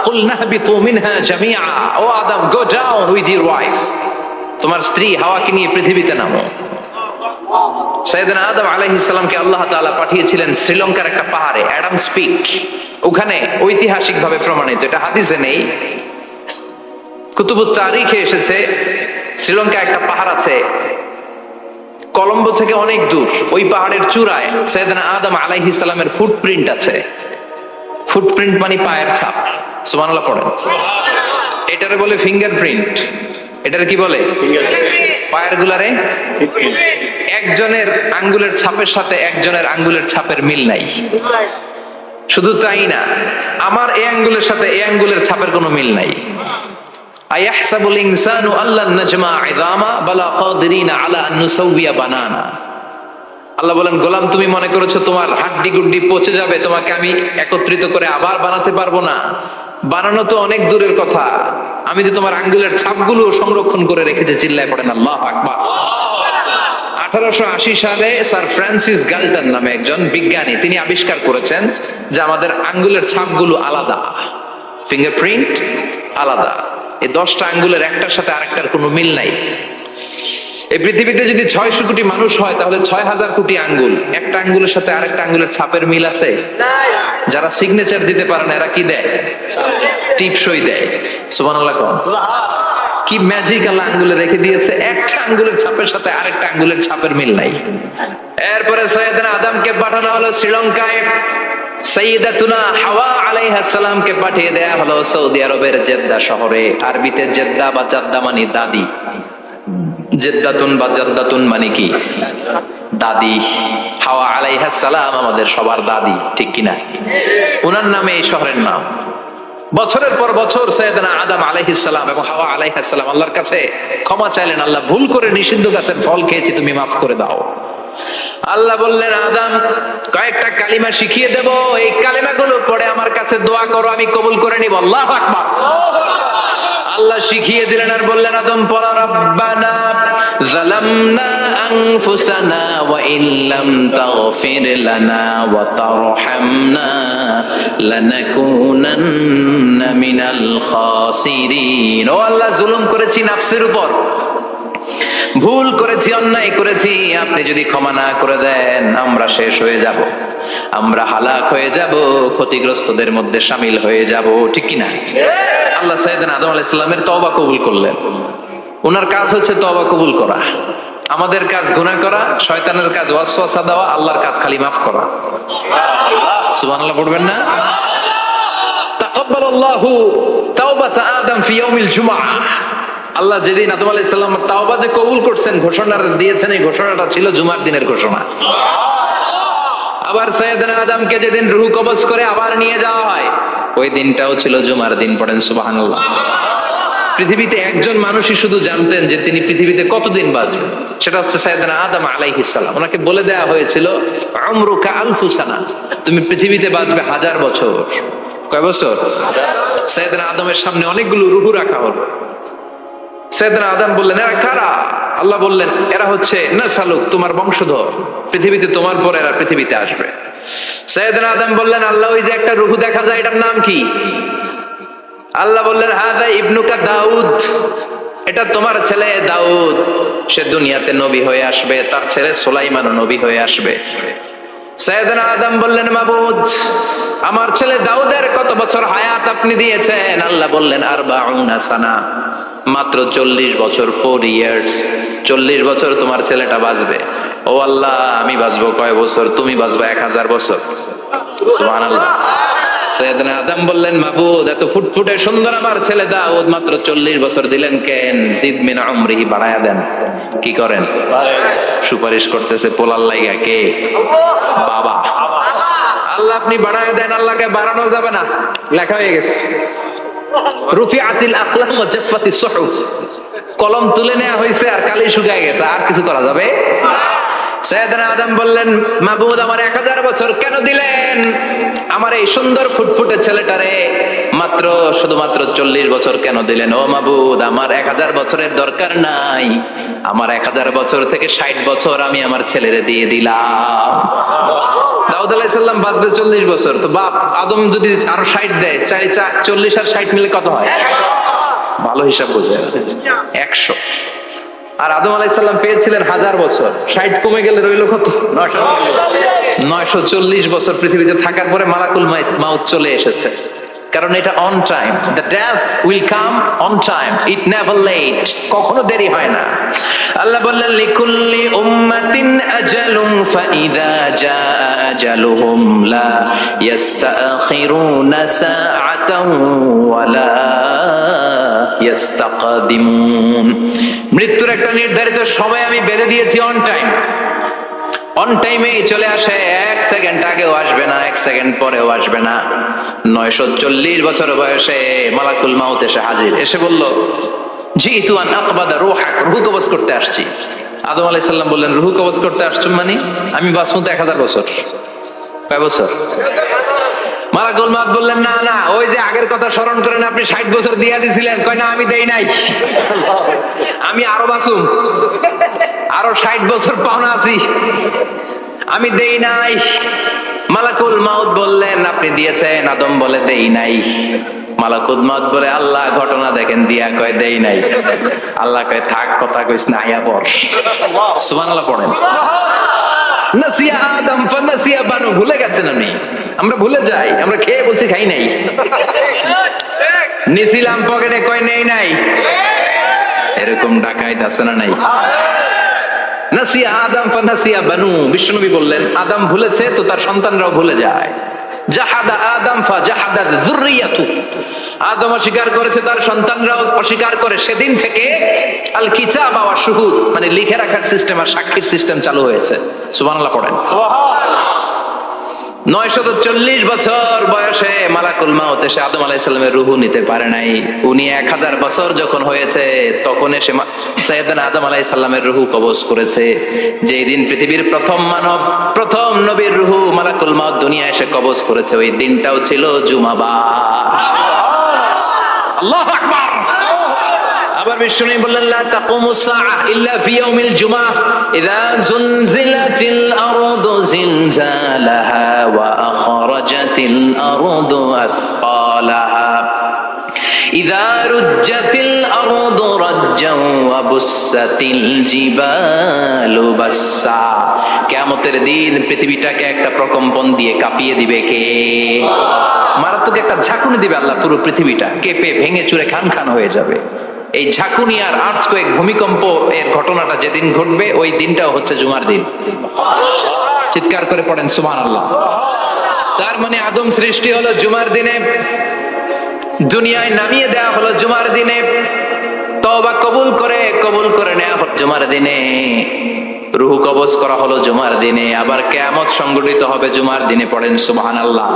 কুলনা বিতু মিনহা জামিআ, ও Adam go down with your wife, তোমার স্ত্রী হাওয়াকে নিয়ে পৃথিবীতে নামো। সাইয়েদনা আদম আলাইহিস সালামকে আল্লাহ তাআলা পাঠিয়েছিলেন শ্রীলঙ্কার একটা পাহাড়ে, অ্যাডামস পিক। ওখানে ঐতিহাসিক ভাবে প্রমাণিত, এটা হাদিসে নেই, কুতুবুত তারিখে এসেছে। শ্রীলঙ্কা একটা পাহাড় আছে, কলম্বো থেকে অনেক দূর। ওই পাহাড়ের চূড়ায় সাইয়েদনা আদম আলাইহিস সালামের ফুটপ্রিন্ট আছে। ফুটপ্রিন্ট মানে পায়ের ছাপ। সুবহানাল্লাহ পড়েন। এটারে বলে ফিঙ্গারপ্রিন্ট। এটারে কি বলে? পায়ের গুলারে একজনের আঙ্গুলের ছাপের সাথে একজনের আঙ্গুলের ছাপের মিল নাই। শুধু তাই না, আমার এই আঙ্গুলের সাথে এই আঙ্গুলের ছাপের কোনো মিল নাই। আয়াহসাবুল ইনসানু আল্লান নাজমা ইযামা বালা কাদিরিনা আলা আন নুসাউবিয়া বানানা। আল্লাহ বলেন, গোলাম তুমি মনে করেছো তোমার হাড্ডি গুড্ডি পচে যাবে, তোমাকে আমি একত্রিত করে আবার বানাতে পারবো না? বানানো তো অনেক দূরের কথা, আমি তো তোমার আঙ্গুলের ছাপগুলো সংরক্ষণ করে রেখেছি। চিল্লায় পড়েন আল্লাহু আকবার। 1880 সালে স্যার ফ্রান্সিস গাল্টন নামে একজন বিজ্ঞানী, তিনি আবিষ্কার করেছেন যে আমাদের আঙ্গুলের ছাপগুলো আলাদা, ফিঙ্গারপ্রিন্ট আলাদা। এই 10টা আঙ্গুলের একটার সাথে আরেকটার কোনো মিল নাই। এই পৃথিবীতে যদি 600 কোটি মানুষ হয় তাহলে 6000 কোটি আঙ্গুল, একটা আঙ্গুলের সাথে আরেকটা আঙ্গুলের ছাপের মিল আছে? যারা সিগনেচার দিতে পারে না এরা কি দেয়? টিপসই দেয়। সুবহানাল্লাহ। কি ম্যাজিক আল্লাহ আঙ্গুলে রেখে দিয়েছে, একটা আঙ্গুলের ছাপের সাথে আরেকটা আঙ্গুলের ছাপের মিল নাই। এরপরে সাইয়েদনা আদমকে পাঠানো হলো শ্রীলঙ্কায়, সাইয়্যিদাতুনা হাওয়া আলাইহিস সালামকে পাঠিয়ে দেয়া হলো সৌদি আরবের জেদ্দা শহরে। আরবিতে জেদ্দা বা জাদ্দা মানে দাদি, জেদ্দাতুন বা জাদ্দাতুন মানে কি? দাদি। হাওয়া আলাইহিস সালাম আমাদের সবার দাদি, ঠিক কিনা? ওনার নামে এই শহরের নাম। বছরের পর বছর সাইয়েদনা আদম আলাইহিস সালাম এবং হাওয়া আলাইহিস সালাম আল্লাহর কাছে ক্ষমা চাইলেন, আল্লাহ ভুল করে নিষিদ্ধ গাছের ফল খেয়েছি, তুমি মাফ করে দাও। আল্লাহ বললেন, আদম কয়েকটা কালিমা শিখিয়ে দেব, এই কালিমাগুলো পড়ে আমার কাছে দোয়া করো, আমি কবুল করে নিব। আল্লাহু আকবার। আল্লাহ শিখিয়ে দিলেন আর বললেন, আদম পড়া, রব্বানা যালামনা আনফুসানা ওয়া ইল্লাম তাগফির লানা ওয়া তারহামনা লানাকুনান্না মিনাল খাসিরিন। ও আল্লাহ, জুলুম করেছি নাফসের উপর, ভুল করেছি, অন্যায় করেছি, আপনি যদি ক্ষমা না করে দেন আমরা শেষ হয়ে যাব, আমরা হালাক হয়ে যাব, ক্ষতিগ্রস্তদের মধ্যে শামিল হয়ে যাব, ঠিক কিনা? আল্লাহ সাইয়েদনা আদম আলাইহিস সালামের তওবা কবুল করলেন। ওনার কাজ হচ্ছে তওবা কবুল করা, আমাদের কাজ গুনাহ করা, শয়তানের কাজ ওয়াসওয়াসা দেওয়া, আল্লাহর কাজ খালি মাফ করা। সুবহানাল্লাহ পড়বেন না? তাকাব্বালাল্লাহু তাওবাতা আদম ফি ইয়াউমিল জুমআহ। আল্লাহ যেদিন আদম আলাইহিস সালাম তাওবা যে কবুল করছেন, ঘোষণা দিয়েছেন, এই ঘোষণাটা ছিল জুমার দিনের ঘোষণা। আবার সাইয়েদনা আদমকে যেদিন রূহ কবজ করে আবার নিয়ে যাওয়া হয়, ওই দিনটাও ছিল জুমার দিন। পড়েন সুবহানাল্লাহ। পৃথিবীতে একজন মানুষই শুধু জানতেন যে তিনি পৃথিবীতে কতদিন বাঁচবেন, সেটা হচ্ছে সাইয়েদনা আদম আলাইহিস সালাম। ওনাকে বলে দেওয়া হয়েছিল, উমরুকা আলফু সানা, তুমি পৃথিবীতে বাঁচবে 1000 বছর। কয় বছর? সাইয়েদনা আদমের সামনে অনেকগুলো রূহ রাখা হলো। সাইয়েদনা আদম বললেন, এরা কারা? আল্লাহ বললেন, এরা হচ্ছে নাসালুক, তোমার বংশধর, পৃথিবীতে তোমার পর এরা পৃথিবীতে আসবে। সাইয়েদনা আদম বললেন, আল্লাহ ওই যে একটা রূহ দেখা যায়, এটার নাম কি? আল্লাহ বললেন, হাদা ইবনুকা দাউদ, এটা তোমার ছেলে দাউদ, সে দুনিয়াতে নবী হয়ে আসবে, তার ছেলে সুলাইমানও নবী হয়ে আসবে। সাইয়েদনা আদম বললেন, মাবুদ আমার ছেলে দাউদের কত বছর হায়াত আপনি দিয়েছেন? আল্লাহ বললেন, 40 সানা, মাত্র 40 বছর, 4 ইয়ার্স, 40 বছর তোমার ছেলেটা বাঁচবে। ও আল্লাহ, আমি বাঁচবো কয় বছর? তুমি বাঁচবা 1000 বছর। সুবহানাল্লাহ। সাইয়েদনা আদম বললেন, মাবুদ এত ফুটফুটে সুন্দর আমার ছেলে দাউদ, মাত্র 40 বছর দিলেন কেন? জিদ মিন উমরিহি, বাড়ায়া দেন। কি করেন? সুপারিশ করতেছে পোলার লাইগা। কে? বাবা। আল্লাহ আপনি বাড়ায়া দেন। আল্লাহকে বাড়ানো যাবে না, লেখা হয়ে গেছে। রুফিআতিল আকলাম ওয়া জাফফাতিস সুহুফ, কলম তুলে নেওয়া হয়েছে আর কালি শুকিয়ে গেছে, আর কিছু করা যাবে? সাইয়েদনা আদম বললেন, মাবুদ আমার 1000 বছর কেন দিলেন? আমার এই সুন্দর ফুটফুটে ছেলেটারে মাত্র শুধুমাত্র 40 বছর কেন দিলেন? ও মাবুদ, আমার 1000 বছরের দরকার নাই, আমার 1000 বছর থেকে 60 বছর আমি আমার ছেলেরে দিয়ে দিলাম। দাউদ আলাইহিস সালাম বাঁচবে 40 বছর, তো বাপ আদম যদি আরো 60 দেয়, 40 আর 60 মিলে কত হয়? ভালো হিসাব বোঝে, 100। আর আদম আলাইহিস সালাম পেয়েছিলেন 1000 বছর, 60 কমে গেলে রইল কত? 940 বছর পৃথিবীতে থাকার পরে মালাকুল মাউত চলে এসেছে। কারণ এটা on time, the death will come on time, it never late, কখনো দেরি হয় না। আল্লাহ বললেন লিকুল্লি উম্মাতিন আজালুন ফাইযা জাআ আজালুহুম লা ইস্তাখিরুনা সাআতান ওয়ালা ইস্তাকদিমুন। মৃত্যুর একটা নির্ধারিত সময় আমি বেঁধে দিয়েছি, অন টাইম, অন টাইমেই চলে আসে, 1 সেকেন্ড আগেও আসবে না, 1 সেকেন্ড পরেও আসবে না। 940 বছর বয়সে মালাকুল মাউত এসে হাজির, এসে বলল জিতু আন আকবাদা রূহাক, রূহ কবজ করতে আসছি। আদম আলাইহিস সালাম বললেন রূহ কবজ করতে আসছো মানে? আমি বাঁচবো তো 1000 বছর। কয় বছর? মালাকুল মাউত বললেন না না, ওই যে আগের কথা স্মরণ করেন, আপনি 60 বছর দিয়া দিছিলেন। কয় না, আমি দেই নাই, আমি আরো বাঁচুম, আরো 60 বছর পাওনা আছি, আমি দেই নাই। মালাকুল মাউত বললেন আপনি দিয়েছেন। আদম বলে দেই নাই। মালাকুল মাউত বলে আল্লাহ ঘটনা দেখেন দিয়া, কয় দেই নাই। আল্লাহ কয় থাক, কথা কইস না, আয়া পড়। সুবহানাল্লাহ পড়েন। নাসিয়া আদম ফানাসিয়া বানু, ভুলে গেছেন আপনি। আমরা ভুলে যাই, আমরা খেয়ে বলছি খাই নাই, নিছিলাম পকেটে, কয় নেই নাই। এরকম ডাকাইত আছে না নাই? নাসিয়া আদম ফানাসিয়া বানু, বিশ্বনবী বললেন আদম ভুলেছে তো তার সন্তানরাও ভুলে যায়। জাহাদা আদম ফাজাহাদাত যুররিয়াতু, আদম অস্বীকার করেছে, তার সন্তানরাও অস্বীকার করে। সেদিন থেকে আল কিতাব ওয়া শুহুদ, মানে লিখে রাখার সিস্টেম আর সাক্ষীর সিস্টেম চালু হয়েছে। সুবহানাল্লাহ পড়েন। 940 বছর বয়সে মালাকুল মাউত এসে আদম আলাইহিস সালামের রূহ নিতে পারে নাই। উনি 1000 বছর যখন হয়েছে তখন এসে সাইয়েদনা আদম আলাইহিস সালামের রূহ কবজ করেছে। যেই দিন পৃথিবীর প্রথম মানব, প্রথম নবীর রূহ মালাকুল মাউত দুনিয়া এসে কবজ করেছে, ওই দিনটাও ছিল জুমাবার। আল্লাহু আকবার। আবার বিশ্বনবী বললেন লা তাকুমুস সাআহ ইল্লা ফি ইয়াউমিল জুমআহ ইযা যুলজিলাতিল আরদু জিলজালাহা ওয়া আখরাজাতিল আরদু আসকালাহা ইযা রুজ্জাতিল আরদু রাজ্জান ওয়া বুসাতিল জিবালু বাসসা। কিয়ামতের দিন পৃথিবীটাকে একটা প্রকম্পন দিয়ে কাঁপিয়ে দিবে কে? মারাত্মক একটা ঝাঁকুনি দিবে আল্লাহ, পুরো পৃথিবীটা কেঁপে ভেঙে চুরে খান খান হয়ে যাবে। এই ঝাঁকুনি আর আর্থকোয়েক, ভূমিকম্প এর ঘটনাটা যেদিন ঘটবে ওই দিনটাও হচ্ছে জুমার দিন। চিৎকার করে পড়েন সুবহানাল্লাহ। তার মানে আদম সৃষ্টি হলো জুমার দিনে, দুনিয়ায় নামিয়ে দেওয়া হলো জুমার দিনে, তওবা কবুল করে নেওয়া হলো জুমার দিনে, রূহ কবজ করা হলো জুমার দিনে, আবার কিয়ামত সংঘটিত হবে জুমার দিনে। পড়েন সুবহানাল্লাহ।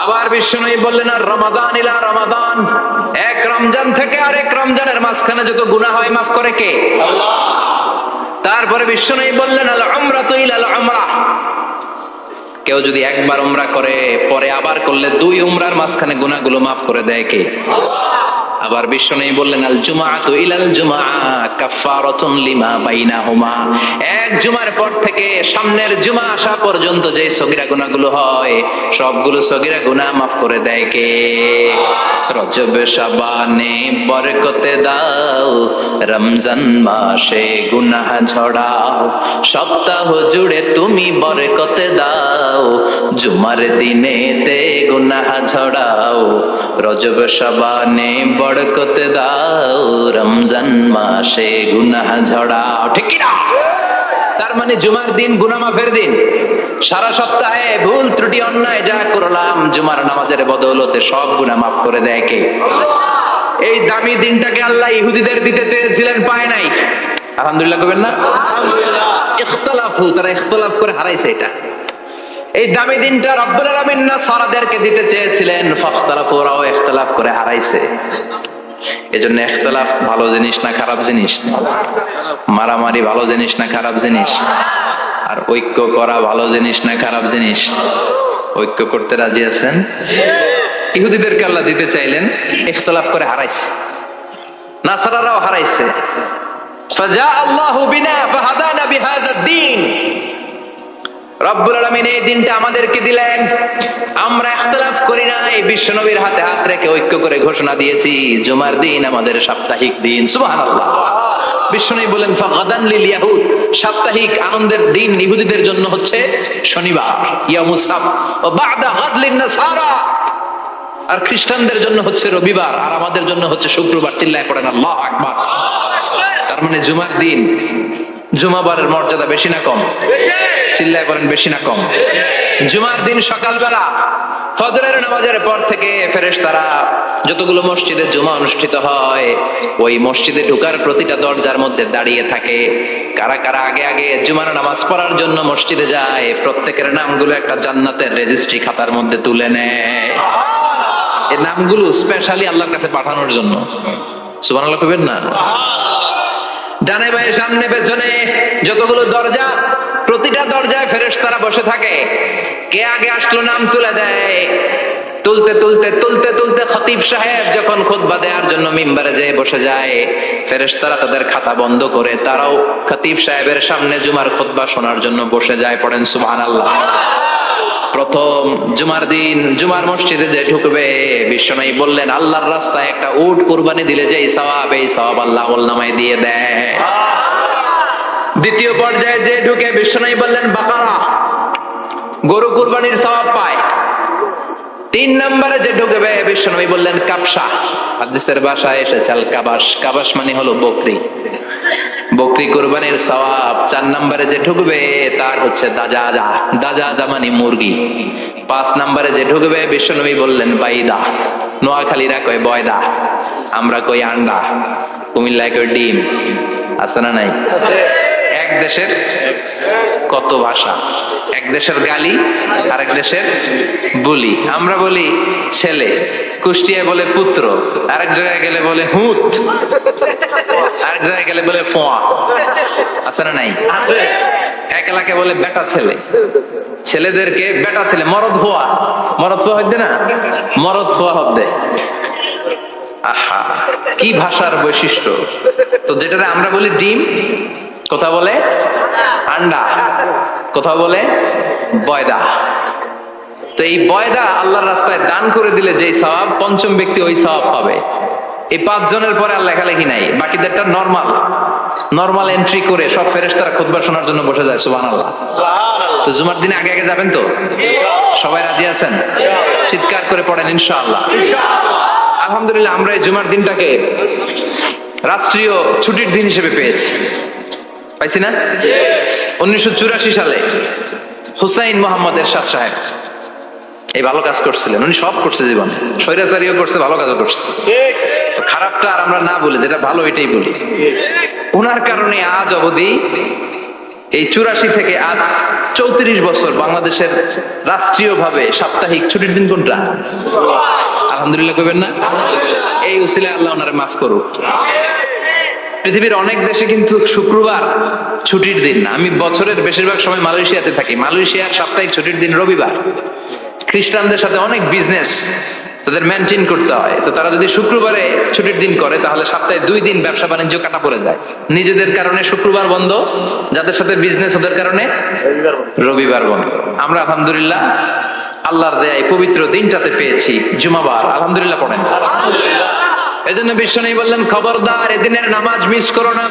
আবার বিশ্বনবী বললেন আর রমাদান ইলা রমাদান, এক রমজান থেকে আরেক রমজানের মাঝখানে যত গুনাহ হয় মাফ করে কে? আল্লাহ। তারপরে বিশ্বনবী বললেন আল উমরাতু ইলাল উমরাহ, কেউ যদি একবার উমরা করে পরে আবার করলে 2 উমরার মাঝখানে গুনাহগুলো মাফ করে দেয় কে? আল্লাহ। আবার বিশ্বনবী বললেন আল জুমআতু ইলাল জুমআ কাফারাতুন লিমা বাইনাহুমা, এক জুমার পর থেকে সামনের জুমা আসা পর্যন্ত যে সগীরা গুনাহগুলো হয় সবগুলো সগীরা গুনাহ মাফ করে দেয় কে? রজব শাবানে বরকতে দাও, রমজান মাসে গুনাহ ঝরাও, সপ্তাহ জুড়ে তুমি বরকতে দাও, জুমার দিনেতে গুনাহ ঝরাও, রজব শাবানে বরকতে দাও, রমজান মাসে গুনাহ ঝরাও। ঠিক কি না? তার মানে জুমার দিন গুনাহ মাফের দিন। সারা সপ্তাহে ভুল ত্রুটি অন্যায় যা করলাম জুমার নামাজের বদৌলতে সব গুনাহ মাফ করে দেয় কে? এই দামি দিনটাকে আল্লাহ ইহুদিদের দিতে চেয়েছিলেন, পায় নাই। আলহামদুলিল্লাহ কবেন না? আলহামদুলিল্লাহ। ইখতিলাফু, তারা ইখতিলাফ করে হারাইছে এটা। এই দামি দিনটা রব্বুল আলামিন নাসারাদেরকে দিতে চেয়েছিলেন, ফাখতালাফু, ওরাও ইখতিলাফ করে হারাইছে। এজন্য ইখতিলাফ ভালো জিনিস না খারাপ জিনিস? মারামারি ভালো জিনিস না খারাপ জিনিস? আর ঐক্য করা ভালো জিনিস না খারাপ জিনিস? ঐক্য করতে রাজি আছেন? ইহুদিদেরকে আল্লাহ দিতে চাইলেন, ইখতিলাফ করে হারাইছে। নাসারারাও হারাইছে। ফাজা আল্লাহু বিনা ফাহাদানা বিহাদা দ্বীন। রব্বুল আলামিন এই দিনটা আমাদেরকে দিলেন, আমরা ইখতিলাফ করি না, এই বিশ্বনবীর হাতে হাত রেখে ঐক্য করে ঘোষণা দিয়েছি জুমার দিন আমাদের সাপ্তাহিক দিন। সুবহানাল্লাহ। বিশ্বনবী বলেন ফাগাদান লিল ইয়াহুদ, সাপ্তাহিক আনন্দের দিন ইহুদিদের জন্য হচ্ছে শনিবার ইয়াউমুস সাbt, ওয়া বা'দা গাদ লিন নাসারা, আর খ্রিস্টানদের জন্য হচ্ছে রবিবার, আর আমাদের জন্য হচ্ছে শুক্রবার। চিল্লায় পড়েন আল্লাহু আকবার। তার মানে জুমার দিন, জুমাবারের মর্যাদা বেশি না কম? চিল্লায় বলেন বেশি না কম? জুমার দিন সকালবেলা ফজরের নামাজের পর থেকে ফেরেশতারা যতগুলো মসজিদে জুমা অনুষ্ঠিত হয় ওই মসজিদে ঢোকার প্রতিটা দরজার মধ্যে দাঁড়িয়ে থাকে। কারা কারা আগে আগে জুমার নামাজ পড়ার জন্য মসজিদে যায়, প্রত্যেকের নামগুলো একটা জান্নাতের রেজিস্ট্রি খাতার মধ্যে তুলে নেয়। এই নামগুলো স্পেশালি আল্লাহর কাছে পাঠানোর জন্য। সুবহানাল্লাহ কইবেন না? ডানে বাঁয়ে সামনে পেছনে যতগুলো দরজা, প্রতিটা দরজায় ফেরেশতারা বসে থাকে। কে আগে আসলো নাম তুলে দেয়। তুলতে তুলতে তুলতে তুলতে খতিব সাহেব যখন খুতবা দেওয়ার জন্য মিম্বারে যেয়ে বসে যায়, ফেরেশতারা তাদের খাতা বন্ধ করে তারাও খতিব সাহেবের সামনে জুমার খুতবা শোনার জন্য বসে যায়। পড়েন সুবহানাল্লাহ। প্রথম জুমার দিন জুমার মসজিদে যে ঢুকবে, বিশ্বনবী বললেন আল্লাহর রাস্তায় একটা উট কুরবানি দিলে যে সওয়াব, এই সওয়াব আল্লাহ আমলনামায় দিয়ে দেয়। দ্বিতীয় পর্যায়ে যে ঢুকে, বিশ্বনবী বললেন বাকারা, গরু কুরবানির সওয়াব পায়। তিন নম্বরে যে ঢুকবে, বিশ্বনবী বললেন কাবসা, হাদিসের ভাষায় এসেছে আল কাবাস, কাবাস মানে হলো বকরি, বকরি কুরবানির সওয়াব। চার নম্বরে যে ঢুকবে তার হচ্ছে দাজাজা, দাজাজা মানে মুরগি। পাঁচ নম্বরে যে ঢুকবে, বিশ্বনবী বললেন বাইদা, নোয়াখালীরা কয় বয়দা, আমরা কই আন্ডা, কুমিল্লায় কই ডিম। আছে না নাই? এক দেশের কত ভাষা, এক দেশের গালি আর এক দেশের বলি। আমরা বলি ছেলে, কুষ্টিয়ায় বলে পুত্র, আরেক জায়গায় গেলে বলে হুত, আরেক জায়গায় গেলে বলে ফোয়া। আছে না নাই? এক এলাকায় বলে বেটা ছেলে, ছেলেদেরকে বেটা ছেলে, মরদ ফোয়া, মরদ ফোয়া হইতে না, মরদ ফোয়া হতে। আহা, কি ভাষার বৈশিষ্ট্য। তো যেটা আমরা বলি ডিম, কথা বলে আন্ডা, কথা বলে বয়দা। তো এই বয়দা আল্লাহর রাস্তায় দান করে দিলে যেই সওয়াব, পঞ্চম ব্যক্তি ওই সওয়াব পাবে। এই 5 জনের পরে আর লেখালেখি নাই, বাকিদেরটা নরমাল এন্ট্রি করে সব ফেরেশতারা খুতবা শোনার জন্য বসে যায়। সুবহানাল্লাহ। তো জুমার দিনে আগে আগে যাবেন তো? সবাই রাজি আছেন? চিৎকার করে পড়েন ইনশাআল্লাহ। আলহামদুলিল্লাহ, আমরা এই জুমার দিনটাকে রাষ্ট্রীয় ছুটির দিন হিসেবে পেয়েছি, পাইছি না? 1984 সালে হুসাইন মোহাম্মদ এরশাদ সাহেব এই ভালো কাজ করছিলেন। উনি সব করছে জীবনে, স্বৈরাচারীও করছে, ভালো কাজও করছে। খারাপটা আর আমরা না বলি, যেটা ভালো এটাই বলি। ওনার কারণে আজ অবধি এই 84 থেকে আজ 34 বছর বাংলাদেশের রাষ্ট্রীয় ভাবে সাপ্তাহিক ছুটির দিন কোনটা? আলহামদুলিল্লাহ কইবেন না? এই উসিলায় আল্লাহ ওনারে মাফ করুক। পৃথিবীর অনেক দেশে কিন্তু শুক্রবার ছুটির দিন না। আমি বছরের বেশিরভাগ সময় মালয়েশিয়াতে থাকি। মালয়েশিয়ার সাপ্তাহিক ছুটির দিন রবিবার। খ্রিস্টানদের সাথে অনেক বিজনেস তাদের মেনটেন করতে হয়, তো তারা যদি শুক্রবারে ছুটির দিন করে তাহলে সপ্তাহে 2 দিন ব্যবসা বাণিজ্য কাটা পড়ে যায়। নিজেদের কারণে শুক্রবার বন্ধ, যাদের সাথে বিজনেস ওদের কারণে রবিবার বন্ধ। আমরা আলহামদুলিল্লাহ আল্লাহর দয়ায় পবিত্র দিনটাতে পেয়েছি জুমাবার। আলহামদুলিল্লাহ পড়েন। এজন্য বিশ্বনবী বললেন খবরদার এদিনের নামাজ মিস করো না।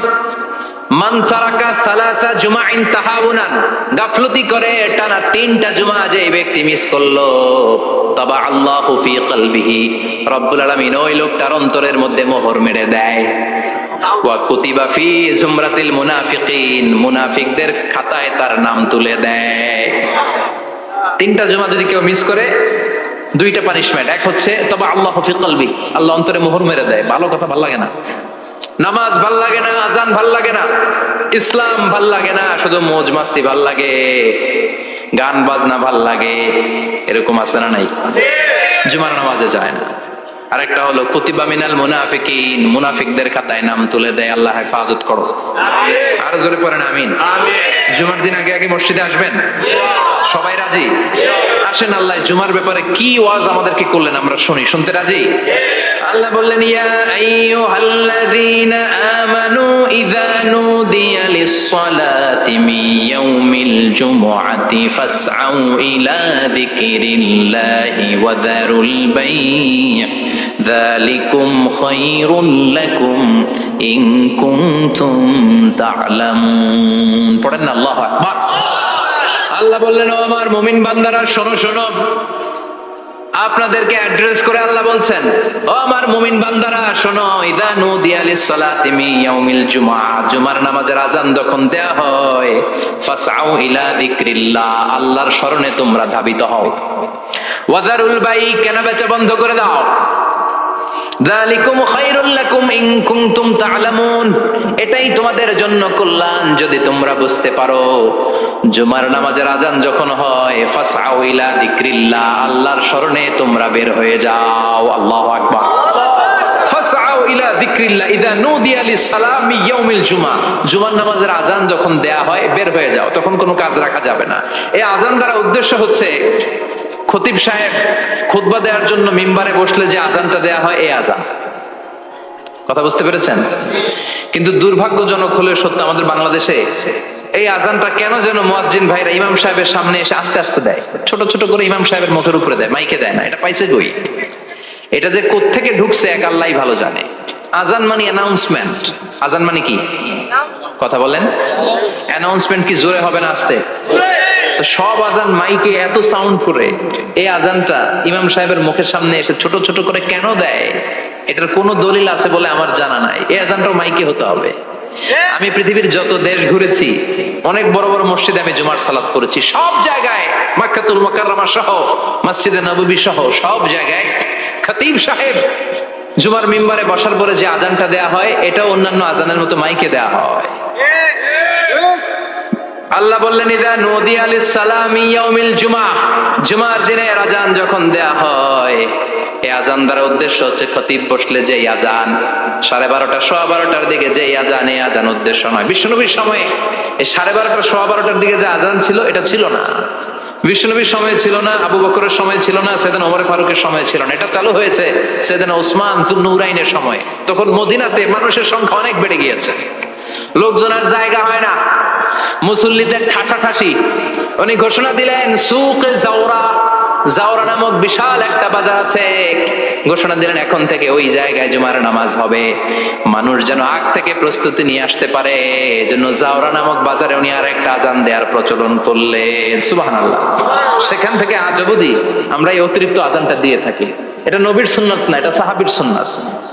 মান তারাকা সালাসা জুমাইন তাহাউনান, গাফলতি করে টানা 3টা জুমা যে ব্যক্তি মিস করলো, তাবা আল্লাহু ফি কলবিহি, রব্বুল আলামিন ওই লোকটার অন্তরের মধ্যে মোহর মেরে দেয়। ওয়া কুতিবা ফি জুমরাতিল মুনাফিকিন, মুনাফিকদের খাতায় তার নাম তুলে দেয়। 3টা জুমা যদি কেউ মিস করে, 2টা পানিশমেন্ট। এক হচ্ছে তবে আল্লাহ ফি কলবি, আল্লাহ অন্তরে মোহর মেরে দেয়। ভালো কথা ভাল লাগে না, নামাজ ভাল লাগে না, আজান ভাল লাগে না, ইসলাম ভাল লাগে না, শুধু মৌজ মাস্তি ভাল লাগে, গান বাজনা ভাল লাগে, এরকম আছে না নাই? জুমার নামাজে যায় না। আরেকটা হলো কুতিবা মিনাল মুনাফিকিন, মুনাফিকদের খাতায় নাম তুলে দেয়, আল্লাহ হেফাজত করো। আর জোরে পড়েন আমিন। জুমার দিন আগে আগে মসজিদে আসবেন, সবাই রাজি? আসেন, আল্লাহ জুমার ব্যাপারে কি ওয়াজ আমাদেরকে করলেন আমরা শুনি। শুনতে রাজি? আল্লাহ বললেন, ইয়া আইয়ুহাল্লাযীনা আমানু ইযা নুদিয়া লিস-সালাতি মিন ইয়াউমিল জুমআতি ফাসআউ ইলা যিকরিল্লাহি ওয়া যারুল বাই', যালিকুম খায়রুল লাকুম ইন কুনতুম তা'লামুন। পড়েন না আল্লাহু আকবার। আল্লাহ বললেন, ও আমার মুমিন বান্দারা শোনো শোনো। আপনাদেরকে অ্যাড্রেস করে আল্লাহ বলছেন, ও আমার মুমিন বান্দারা শোনো, ইযা নুদিয়া লিস-সালাতি মিন ইয়াউমিল জুমআ, জুমার নামাজের আযান যখন দেয়া হয়, ফাসআউ ইলা যিকরিল্লাহ, আল্লাহর স্মরণে তোমরা ধাবিত হও। ওয়া যারুল বাই', কেনাবেচা বন্ধ করে দাও। যালিকুম খায়রুল লাকুম ইন কুনতুম তা'লামুন, এটাই তোমাদের জন্য কল্যাণ যদি তোমরা বুঝতে পারো। জুমার নামাজের আযান যখন হয়, ফাসআউ ইলা যিকরিল্লাহ, আল্লাহর স্মরণে তোমরা বের হয়ে যাও। আল্লাহু আকবার। ফাসআউ ইলা যিকরিল্লাহ ইযা নুদিয়া লিস-সালাতি মিন ইয়াউমিল জুমআ, জুমার নামাজের আযান যখন দেয়া হয় বের হয়ে যাও, তখন কোনো কাজ রাখা যাবে না। এই আযান দ্বারা উদ্দেশ্য হচ্ছে খতিব সাহেব খুতবা দেওয়ার জন্য মিম্বারে বসলে যে আযানটা দেয়া হয়, এই আযান। কথা বুঝতে পেরেছেন? কিন্তু দুর্ভাগ্যজনক হলে সত্য, আমাদের বাংলাদেশে এই আযানটা কেন যেন মুয়াজ্জিন ভাইরা ইমাম সাহেবের সামনে এসে আস্তে আস্তে দেয়, ছোট ছোট করে ইমাম সাহেবের মুখের উপরে দেয়, মাইকে দেয় না। এটা পাইছে কই? এটা যে কোত্থেকে ঢুকছে এক আল্লাহই ভালো জানে। আযান মানে অ্যানাউন্সমেন্ট। আযান মানে কি? কথা বলেন। অ্যানাউন্সমেন্ট কি জোরে হবে না আস্তে? তো সব আযান মাইকে এত সাউন্ড করে, এই আযানটা ইমাম সাহেবের মুখের সামনে এসে ছোট ছোট করে কেন দেয়, এটার কোনো দলিল আছে বলে আমার জানা নাই। এই আযানটাও মাইকে হতে হবে। আমি পৃথিবীর যত দেশ ঘুরেছি, অনেক বড় বড় মসজিদে আমি জুমার সালাত করেছি, সব জায়গায় মক্কাতুল মুকাররমা সহ মসজিদে নববী সহ সব জায়গায় খতিব সাহেব জুমার মিম্বারে বসার পরে যে আযানটা দেয়া হয়, এটা অন্যান্য আযানের মতো মাইকে দেয়া হয়। আল্লাহ বললেন, ইযা নুদিয়া লিস-সালামি ইয়াউমিল জুমআ, জুমার দিনের আযান যখন দেয়া হয়, এই আযান দ্বারা উদ্দেশ্য হচ্ছে খতিব বসলে যে আযান 12:30 12:15 দিকে যে আযান, এই আযান উদ্দেশ্য নয়। বিশ্বনবীর সময়ে এই 12:30 12:15 দিকে যে আযান ছিল, এটা ছিল না। বিশ্বনবীর সময় ছিল না, আবু বকরের সময় ছিল না, সাইয়েদনা ওমর ফারুকের সময় ছিল না। এটা চালু হয়েছে সাইয়েদনা উসমান যুন্নুরাইনের সময়। তখন মদিনাতে মানুষের সংখ্যা অনেক বেড়ে গিয়েছে, লোকজনের জায়গা হয় না, মুসল্লিদের ঠাসাঠাসি। উনি ঘোষণা দিলেন, সুকে জাওরা, জাওরা নামক বিশাল একটা বাজার আছে, ঘোষণা দিলেন এখন থেকে ওই জায়গায় জুমার নামাজ হবে। মানুষ যেন আগ থেকে প্রস্তুতি নিয়ে আসতে পারে, এজন্য জাওরা নামক বাজারে উনি আর একটা আযান দেওয়ার প্রচলন করলেন। সুবহানাল্লাহ। সেখান থেকে আজ অবধি আমরা এই অতিরিক্ত আযানটা দিয়ে থাকি। এটা নবীর সুন্নাত না, এটা সাহাবীর সুন্নাত।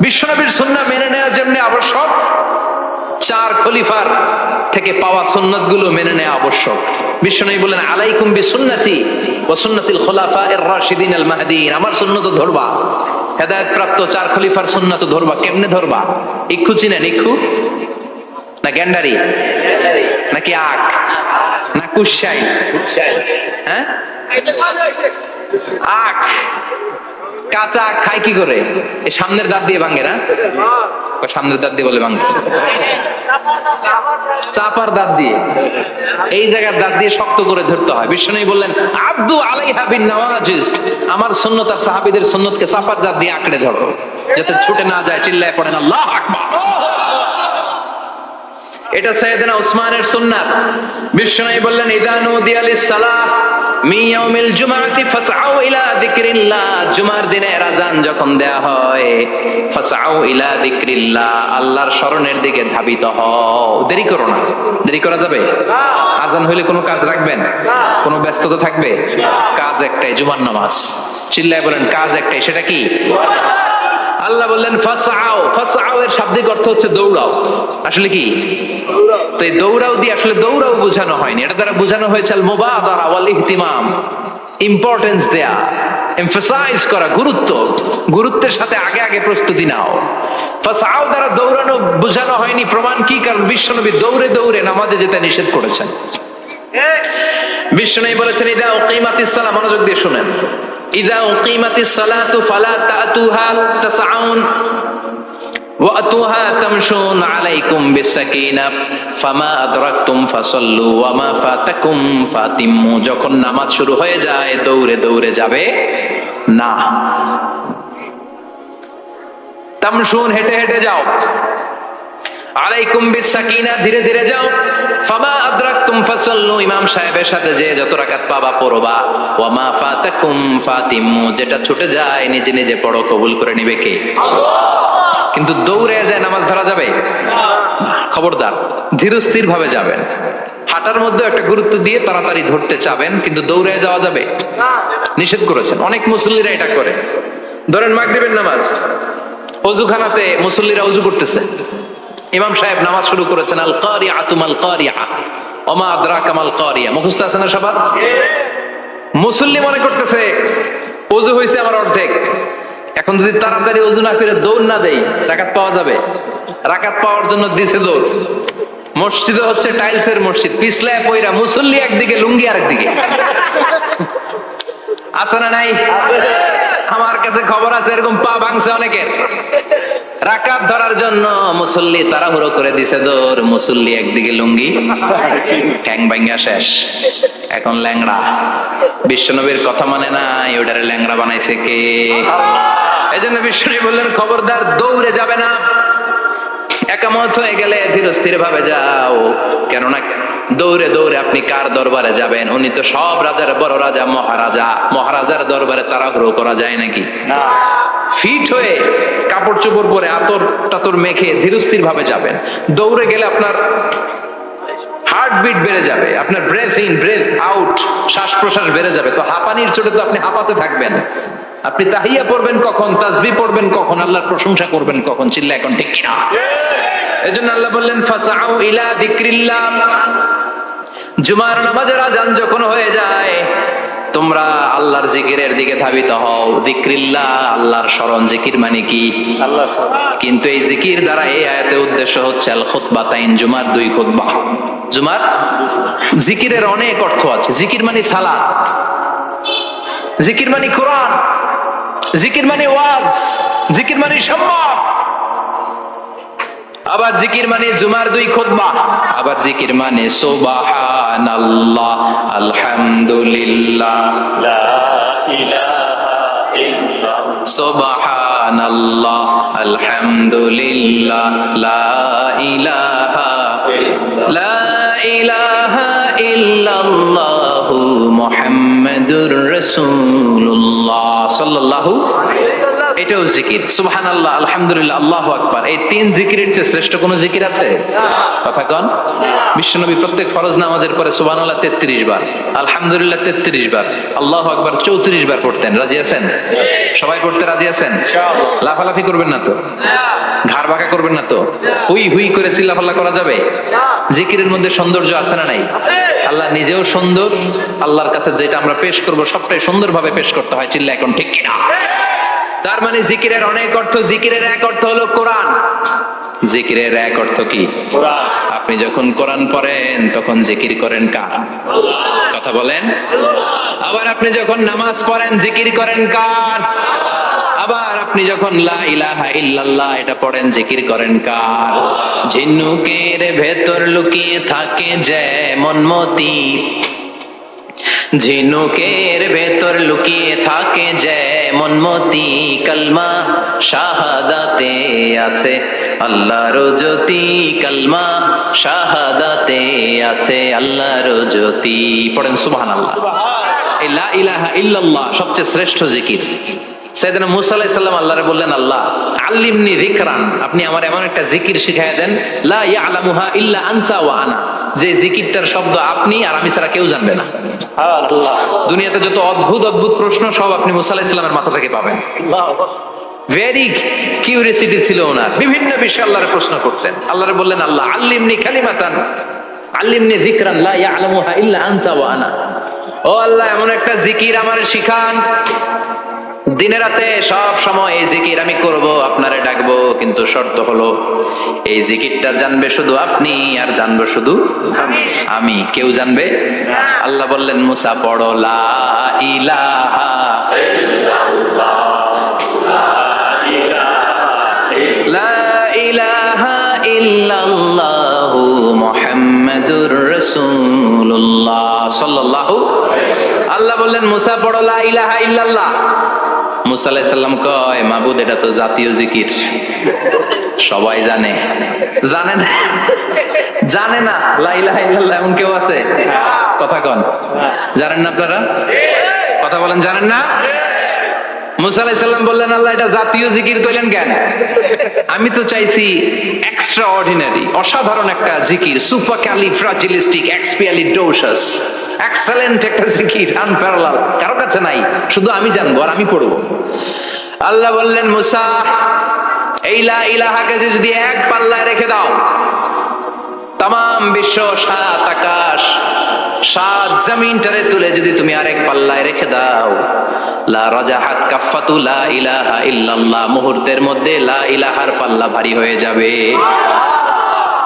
বিশ্বনবীর সুন্নাহ মেনে নেওয়ার জন্য আবশ্যক, 4 খলিফার থেকে পাওয়া সুন্নাত গুলো মেনে নেওয়া আবশ্যক। বিশ্বনবী বলেন, আলাইকুম বিসুন্নতি ওয়া সুন্নাতিল খুলাফায়ে রাশিদিন আল মাহদিয়িন, আমার সুন্নাত ধরবা। হেদায়েত প্রাপ্ত 4 খলিফার সুন্নাত ধরবা। কেমনে ধরবা? ইক্ষু চিনেন? ইক্ষু না গ্যান্ডারি নাকি আখ না কুশাই? হ্যাঁ, আখ। কাঁচা আখ খায় কি করে? এই সামনের দাঁত দিয়ে ভাঙে না? সামনের দাঁত দিয়ে বলে ভাঙে, চাপার দাঁত দিয়ে, এই জায়গার দাঁত দিয়ে শক্ত করে ধরতে হয়। বিশ্বনবী বললেন, আব্দু আলাইহা বিন নাওয়াজিজ, আমার সুন্নাত আর সাহাবীদের সুন্নাতকে চাপার দাঁত দিয়ে আঁকড়ে ধরো, যাতে ছুটে না যায়। চিল্লায় পড়েন আল্লাহু আকবার। এটা সাইয়েদনা উসমানের সুন্নাত। বিশ্বনবী বললেন, ইযা নুদিয়া লিস-সালাহ মিন ইয়াউমিল জুমআতি ফাসআউ ইলা যিকরিল্লাহ, জুমার দিনের আযান যখন দেয়া হয়, ফাসআউ ইলা যিকরিল্লাহ, আল্লাহর স্মরণের দিকে ধাবিত হও। দেরি করো না। দেরি করা যাবে? আযান হইলে কোনো কাজ রাখবেন? কোনো ব্যস্ততা থাকবে? কাজ একটাই, জুমার নামাজ। চিল্লায় বলেন, কাজ একটাই, সেটা কি? আল্লাহ বললেন ফাসআউ, ফাসআউ এর শাব্দিক অর্থ হচ্ছে দৌড়াও। আসলে কি? তো এই দৌড়াও দিয়ে আসলে দৌড়াও বোঝানো হয়নি, এটা দ্বারা বোঝানো হয়েছে আল মুবাদারা ওয়াল ইহতিমাম, ইম্পর্টেন্স দেয়া, এমফাসাইজ করা, গুরুত্ব, গুরুত্বের সাথে আগে আগে প্রস্তুতি নাও। ফাসআউ দ্বারা দৌড়ানো বোঝানো হয়নি। প্রমাণ কি? কারণ বিশ্বনবী দৌড়ে দৌড়ে নামাজে যেতে নিষেধ করেছেন। বিশ্বনবী বলেছেন, ইদা উকিমাতিস সালাহ, মনোযোগ দিয়ে শুনেন, ইযা উকিমাতিস সালাতু ফালা তাতুহা তাসআউন ওয়াতুহা তামশুন আলাইকুম বিসাকিনা ফামা আদরাকতুম ফাসাল্লু ওয়া মা ফাতাকুম ফাতিম্মু। যখন নামাজ শুরু হয়ে যায় দৌড়ে দৌড়ে যাবে না। তামশুন হেঁটে হেঁটে যাও, আলাইকুম বিসাকিনা ধীরে ধীরে যাও, ফামা আদরাকতুম ফাসাল্লু ইমাম সাহেবের সাথে যে যত রাকাত পাবা পড়বা, ওয়া মা ফাতাকুম ফাতিম্মু যেটা ছুটে যায় নিজে নিজে পড়ো, কবুল করে নিবে কে? আল্লাহ। কিন্তু দৌড়ে যায় নামাজ ধরা যাবে না, খবরদার ধীরস্থির ভাবে যাবেন। হাঁটার মধ্যে একটা গুরুত্ব দিয়ে তাড়াতাড়ি ধরতে চাবেন, কিন্তু দৌড়ে যাওয়া যাবে না, নিষেধ করেছেন। অনেক মুসল্লিরা এটা করে। ধরেন মাগরিবের নামাজ, ওযুখানাতে মুসল্লিরা ওযু করতেছে, ইমাম সাহেব নামাজ শুরু করেছেন, আল কারিআতু মাল কারিআ ওয়া মা আদরাকা মাল কারিআ, মুখস্থ আছে না সবার? মুসল্লি মনে করতেছে ওযু হইছে আমার অর্ধেক, এখন যদি তাড়াতাড়ি ওযু না করে দৌড় না দেই রাকাত পাওয়া যাবে? রাকাত পাওয়ার জন্য দিছে দৌড়। মসজিদে হচ্ছে টাইলসের মসজিদ, পিছলায় পয়রা মুসল্লি একদিকে, লুঙ্গি আরেকদিকে। আছে না নাই? আমার কাছে খবর আছে এরকম পা ভাঙছে অনেকের। রাকাত ধরার জন্য মুসল্লি তাড়াহুড়ো করে দিছে দৌড়, মুসল্লি একদিকে লুঙ্গি, ঠ্যাং ভাঙা শেষ, এখন ল্যাংড়া। বিশ্বনবীর কথা মানে নাই, ওটারে ল্যাংড়া বানাইছে কে? এই জন্য বিশ্বনবী বললেন খবরদার দৌড়ে যাবে না, একামত হয়ে গেলে ধীরস্থির ভাবে যাও। কেননা দৌড়ে দৌড়ে আপনি কার দরবারে যাবেন? উনি তো সব রাজার বড় রাজা, মহারাজা। মহারাজার দরবারে তাড়াহুড়ো করা যায় নাকি? না। ফিট হয়ে কাপড় চোপড় পরে আতর টাতর মেখে ধীরস্থির ভাবে যাবেন। দৌড়ে গেলে আপনার হার্টবিট বেড়ে যাবে, আপনার ব্রেথ ইন ব্রেথ আউট, শ্বাস প্রশ্বাস বেড়ে যাবে। তো হাঁপানির চোটে তো আপনি হাঁপাতে থাকবেন। আপনি তাহিয়া পড়বেন কখন, তাসবিহ পড়বেন কখন, আল্লাহর প্রশংসা করবেন কখন? চিল্লা এখন ঠিক কিনা? এজন্য আল্লাহ বললেন ফাসাউ ইলা যিকরিল্লাহ। জুমার নামাজের আযান যখন হয়ে যায় তোমরা আল্লাহর জিকিরের দিকে ধাবিত হও। যিকরিল্লাহ আল্লাহর স্মরণ। জিকির মানে কি? আল্লাহর স্মরণ। কিন্তু এই জিকির দ্বারা এই আয়াতের উদ্দেশ্য হচ্ছে আল খুতবাতাইন, জুমার দুই খুতবা। জুমার জিকিরের অনেক অর্থ আছে। জিকির মানে সালাত, জিকির মানে কোরআন, জিকির মানে ওয়াজ, জিকির মানে সম্মান। আবার জিকির মানে জুমার দুই খুতবা। আবার জিকির মানে সুবহানাল্লাহ, আলহামদুলিল্লাহ, লা ইলাহা ইল্লাল্লাহ, সুবহানাল্লাহ, আলহামদুলিল্লাহ, লা ইলাহা ইল্লাল্লাহ, মুহাম্মাদুর রাসূলুল্লাহ সাল্লাল্লাহু আলাইহি ওয়াসাল্লাম। এটাও জিকির। সুবহানাল্লাহ, আলহামদুলিল্লাহ, আল্লাহু আকবার। এই তিন জিকিরের চেয়ে শ্রেষ্ঠ কোন জিকির আছে? কথা কন। বিশ্বনবী প্রত্যেক ফরজ নামাজের পরে সুবহানাল্লাহ 33 বার, আলহামদুলিল্লাহ 33 বার, আল্লাহু আকবার 34 বার পড়তেন। রাজি আছেন? সবাই পড়তে রাজি আছেন? ইনশাআল্লাহ। লাফালাফি করবেন না তো? ঘাড় বাঁকা করবেন না তো? হুই হুই করে চিল্লাফাল্লা করা যাবে? জিকিরের মধ্যে সৌন্দর্য আছে না নাই? আল্লাহ নিজেও সুন্দর। আল্লাহর কাছে যেটা আমরা পেশ করব সবটাই সুন্দরভাবে পেশ করতে হয়। চিল্লা এখন ঠিক কিনা? তার মানে জিকিরের অনেক অর্থ। জিকিরের এক অর্থ হলো কোরআন। জিকিরের এক অর্থ কি? কোরআন। আপনি যখন কোরআন পড়েন তখন জিকির করেন কার? আল্লাহ। কথা বলেন। আবার আপনি যখন নামাজ পড়েন জিকির করেন কার? আবার আপনি যখন লা ইলাহা ইল্লাল্লাহ এটা পড়েন জিকির করেন কার? ঝিনুকের ভেতর লুকিয়ে থাকে যেমন মতি, ঝিনুকের ভেতর লুকিয়ে থাকে যেমন মতি, কালমা শাহাদাতে আছে আল্লাহর জ্যোতি, কালমা শাহাদাতে আছে আল্লাহর জ্যোতি। পড়েন সুবহানাল্লাহ। এই লা ইলাহা ইল্লাল্লাহ সবচেয়ে শ্রেষ্ঠ জিকির। সাইয়েদনা মুসা আলাইহিস সালাম আল্লাহরে বললেন, আল্লাহ আল্লিমনি যিকরান, আপনি আমার এমন একটা জিকির শিখাইয়া দেন, লা ইয়ালামুহা ইল্লা আনতা ওয়া আনা, যে জিকিরটার শব্দ আপনি আর আমি ছাড়া কেউ জানবে না। আল্লাহ। দুনিয়াতে যত অদ্ভুত অদ্ভুত প্রশ্ন সব আপনি মুসা আলাইহিস সালামের মাথা থেকে পাবেন। ভেরি কিউরিয়াসিটি ছিল ওনার, বিভিন্ন বিষয়ে আল্লাহরে প্রশ্ন করতেন। আল্লাহরে বললেন, আল্লাহ আল্লিমনি কালিমাতান, আল্লিমনি যিকরান লা ইয়ালামুহা ইল্লা আনতা ওয়া আনা। ও আল্লাহ এমন একটা জিকির আমারে শিখান দিনে রাতে সব সময় এই জিকির আমি করব, আপনারে ডাকবো, কিন্তু শর্ত হলো এই জিকিরটা জানবে শুধু আপনি আর জানবো শুধু আমি, কেউ জানবে। আল্লাহ বললেন মুসা পড়ো লা ইলাহা লা ইলাহা ইল্লাল্লাহু মুহাম্মাদুর রাসূলুল্লাহ সাল্লাল্লাহু। আল্লাহ বললেন মুসা পড়ো লা ইলাহা ইল্লাল্লাহ। মুসা আলাইহিস সালাম কয় মাবুদ এটা তো জাতীয় জিকির, সবাই জানে। জানে না, জানে না লা ইলাহা ইল্লাল্লাহ এমন কেউ আছে? কথা কন, জানেন না আপনারা? কথা বলেন, জানেন না? মুসা আলাইহিস সালাম বললেন আল্লাহ এটা জাতীয় জিকির কইলেন কেন? আমি তো চাইছি এক্সট্রা অর্ডিনারি, অসাধারণ একটা জিকির, সুপারক্যালিফ্রাজিলিস্টিক এক্সপিয়ালিডোসাস, এক্সেলেন্ট একটা জিকির, আনপ্যারালাল, কারো কাছে নাই, শুধু আমি জানবো আর আমি পড়বো। আল্লাহ বললেন মুসা এই লা ইলাহাকে যদি এক পাল্লায় রেখে দাও, তাম বিশ্ব, সাত আকাশ, সাত জমিনটারে তুলে যদি তুমি আরেক পাল্লায় রেখে দাও, লা রাজাহাত কাফাতু লা ইলাহা ইল্লাল্লাহ, মুহূর্তের মধ্যে লা ইলাহার পাল্লা ভারী হয়ে যাবে।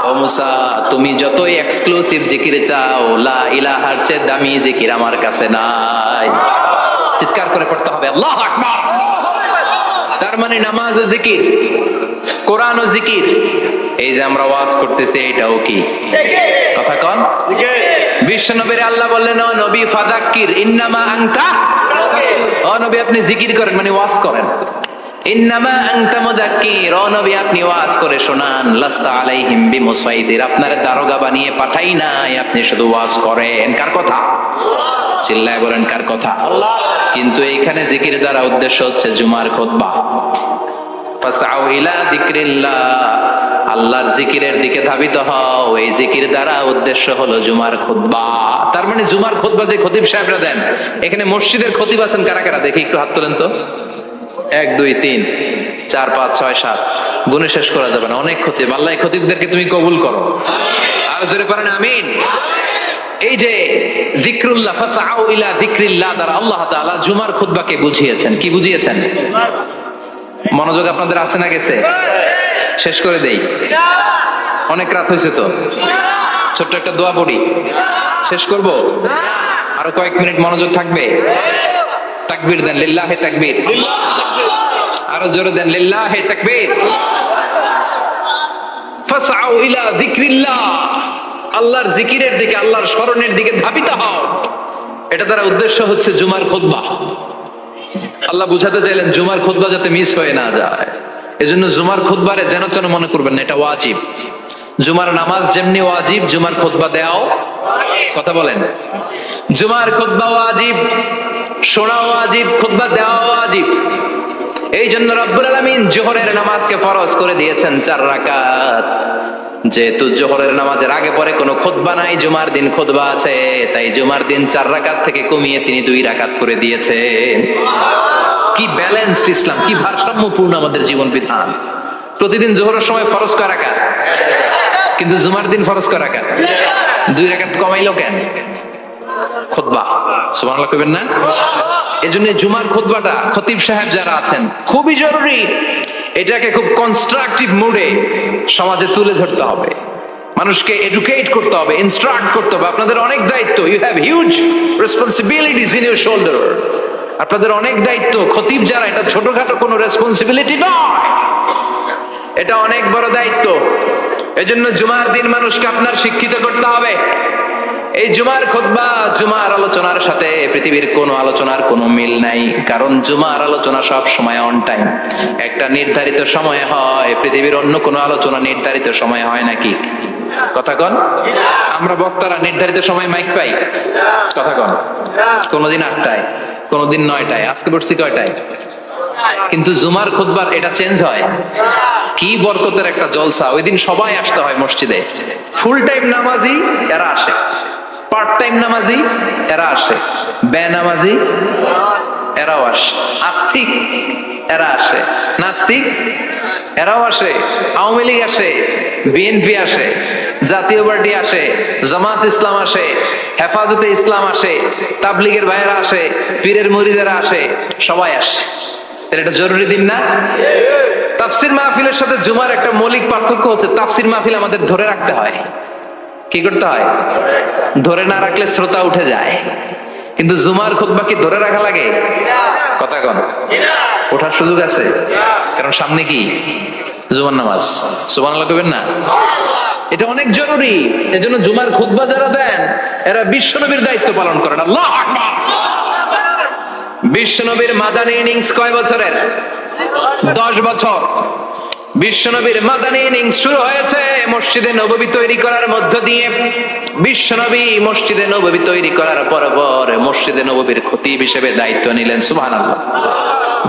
ও মুসা তুমি যতই এক্সক্লুসিভ জিকির চাও, লা ইলাহার চেয়ে দামি জিকির আমার কাছে নাই। চিৎকার করে পড়তে হবে আল্লাহু আকবার। তার মানে নামাজ ও জিকির, কোরআন ও জিকির, এই যে আমরা ওয়াজ করতেছি এটাও কি? কথা কন। বিশ্বনবীর আল্লাহ বললেন ও নবী ফাযাক্কির ইন্নামা আনতা, ও নবী আপনি জিকির করেন মানে ওয়াজ করেন। ইন্নামা আনতা মুযাক্কির, ও নবী আপনি ওয়াজ করে শোনান। লাস্তা আলাইহিম বিমুসাইদির, আপনার দারোগা বানিয়ে পাঠাই নাই, আপনি শুধু ওয়াজ করেন। কার কথা? চিল্লায় বলেন কার কথা? আল্লাহ। কিন্তু এইখানে জিকির দ্বারা উদ্দেশ্য হচ্ছে জুমার খুতবা। ফাসআউ ইলা যিকরিল্লাহ, আল্লাহর জিকিরের দিকে ধাবিত হও, এই জিকির দ্বারা উদ্দেশ্য হলো জুমার খুতবা। তার মানে জুমার খুতবা যে খতিব সাহেবরা দেন, এখানে মসজিদের খতিব আছেন কারা কারা দেখি একটু হাত তোলেন তো। 1 2 3 4 5 6 7 গুণে শেষ করা যাবে না, অনেক খতিব। আল্লাহ এই খতিবদেরকে তুমি কবুল করো, আর জোরে পড়েন আমিন। এই যে যিকরুল্লাহ, ফাসআউ ইলা যিকরিল্লাহ দ্বারা আল্লাহ তাআলা জুমার খুতবাকে বুঝিয়েছেন। কি বুঝিয়েছেন? মনোযোগ আপনাদের আছে না গেছে? শেষ করে দেই, অনেক রাত হয়েছে তো, ছোট্ট একটা দোয়া পড়ি, শেষ করব। আরো কয়েক মিনিট মনোযোগ থাকবে। তাকবীর দেন, লিল্লাহি তাকবীর। আরো জোরে দেন, লিল্লাহি তাকবীর। ফাসআউ ইলা যিকরিল্লাহ, আল্লাহর জিকিরের দিকে, আল্লাহর স্মরণের দিকে ধাবিত হও। এটা দ্বারা উদ্দেশ্য হচ্ছে জুমার খুতবা। আল্লাহ বুঝাতে চাইলেন জুমার খুতবা যাতে মিস হয়ে না যায়, এজন্য জুমার খুতবারে যেন তেন মনে করবেন না, এটা ওয়াজিব। জুমার নামাজ যেমনি ওয়াজিব, জুমার খুতবা দেওয়াও, কথা বলেন, জুমার খুতবা ওয়াজিব, শোনা ওয়াজিব, খুতবা দেওয়া ওয়াজিব। এই জন্য রব্বুল আলামিন জোহরের নামাজকে ফরজ করে দিয়েছেন 4 রাকাত। যেহেতু জোহরের নামাজের আগে পরে কোনো খুতবা নাই, জুমার দিন খুতবা আছে, তাই জুমার দিন 4 রাকাত থেকে কমিয়ে তিনি 2 রাকাত করে দিয়েছেন। কি ব্যালেন্সড ইসলাম, কি ভারসাম্যপূর্ণ আমাদের জীবন বিধান। প্রতিদিন জোহরের সময় ফরজ কয় রাকাত, কিন্তু জুমার দিন ফরজ কয় রাকাত, 2 রাকাত কমাইলো কেন? খুতবা, সুবহানাল্লাহ কইবেন না? এজন্য জুমার খুতবাটা খতিব সাহেব যারা আছেন খুবই জরুরি। এটাকে খুব কনস্ট্রাকটিভ মুডে সমাজে তুলে ধরতে হবে, মানুষকে এডুকেট করতে হবে, ইনস্ট্রাক্ট করতে হবে। আপনাদের অনেক দায়িত্ব, you have huge responsibilities in your shoulder. আপনাদের অনেক দায়িত্ব। খতিব যারা, এটা ছোটখাটো কোনো রেসপন্সিবিলিটি নয়, এটা অনেক বড় দায়িত্ব। এজন্য জুমার দিন মানুষকে আপনার শিক্ষিত করতে হবে। এই জুমার খুতবা, জুমার আলোচনার সাথে পৃথিবীর কোন আলোচনার কোনো মিল নাই, কারণ জুমার আলোচনা সব সময় অন টাইম, একটা নির্ধারিত সময় হয়। পৃথিবীর অন্য কোনো আলোচনা নির্ধারিত সময় হয় নাকি? কথা কন। আমরা বক্তারা নির্ধারিত সময় মাইক পাই? কথা কন। কোনদিন 8টায়, কোনদিন 9টায়, আজকে বসছি কয়টায়? কিন্তু জুমার খুতবার এটা চেঞ্জ হয়। কি বরকতের একটা জলসা। ওই দিন সবাই আসতে হয় মসজিদে। ফুল টাইম নামাজি এরা আসে, পার্ট টাইম নামাজি এরা আসে, বেনামাজি এরাও আসে, আস্তিক এরা আসে, নাস্তিক এরাও আসে, আওয়ামী লীগ আসে, বিএনপি আসে, জাতীয় পার্টি আসে, জামাত ইসলাম আসে, হেফাজতে ইসলাম আসে, তাবলীগের ভাইয়েরা আসে, পীরের মুরিদেরা আসে, সবাই আসে। তাহলে এটা জরুরি দিন না? তাফসির মাহফিলের সাথে জুমার একটা মৌলিক পার্থক্য হচ্ছে, তাফসির মাহফিল আমাদের ধরে রাখতে হয়। কি করতে হয়? ধরে না রাখলে শ্রোতা উঠে যায়। কিন্তু জুমার খুতবা কি ধরে রাখা লাগে? কথা কন, ওঠার সুযোগ আছে? কারণ সামনে কি জুমার নামাজ। সুবহানাল্লাহ কইবেন না? এটা অনেক জরুরি। এজন্য জুমার খুতবা যারা দেন এরা বিশ্বনবীর দায়িত্ব পালন করেন। আল্লাহু আকবার। বিশ্বনবীর মাদানী ইনিংস কয় বছরের? 10 বছর। বিশ্বনবীর মাদানী ইনিংস শুরু হয়েছে মসজিদে নববী তৈরি করার মধ্য দিয়ে। বিশ্বনবী মসজিদে নববী তৈরি করার পর মসজিদে নববীর খতিব হিসেবে দায়িত্ব নিলেন। সুবহানাল্লাহ।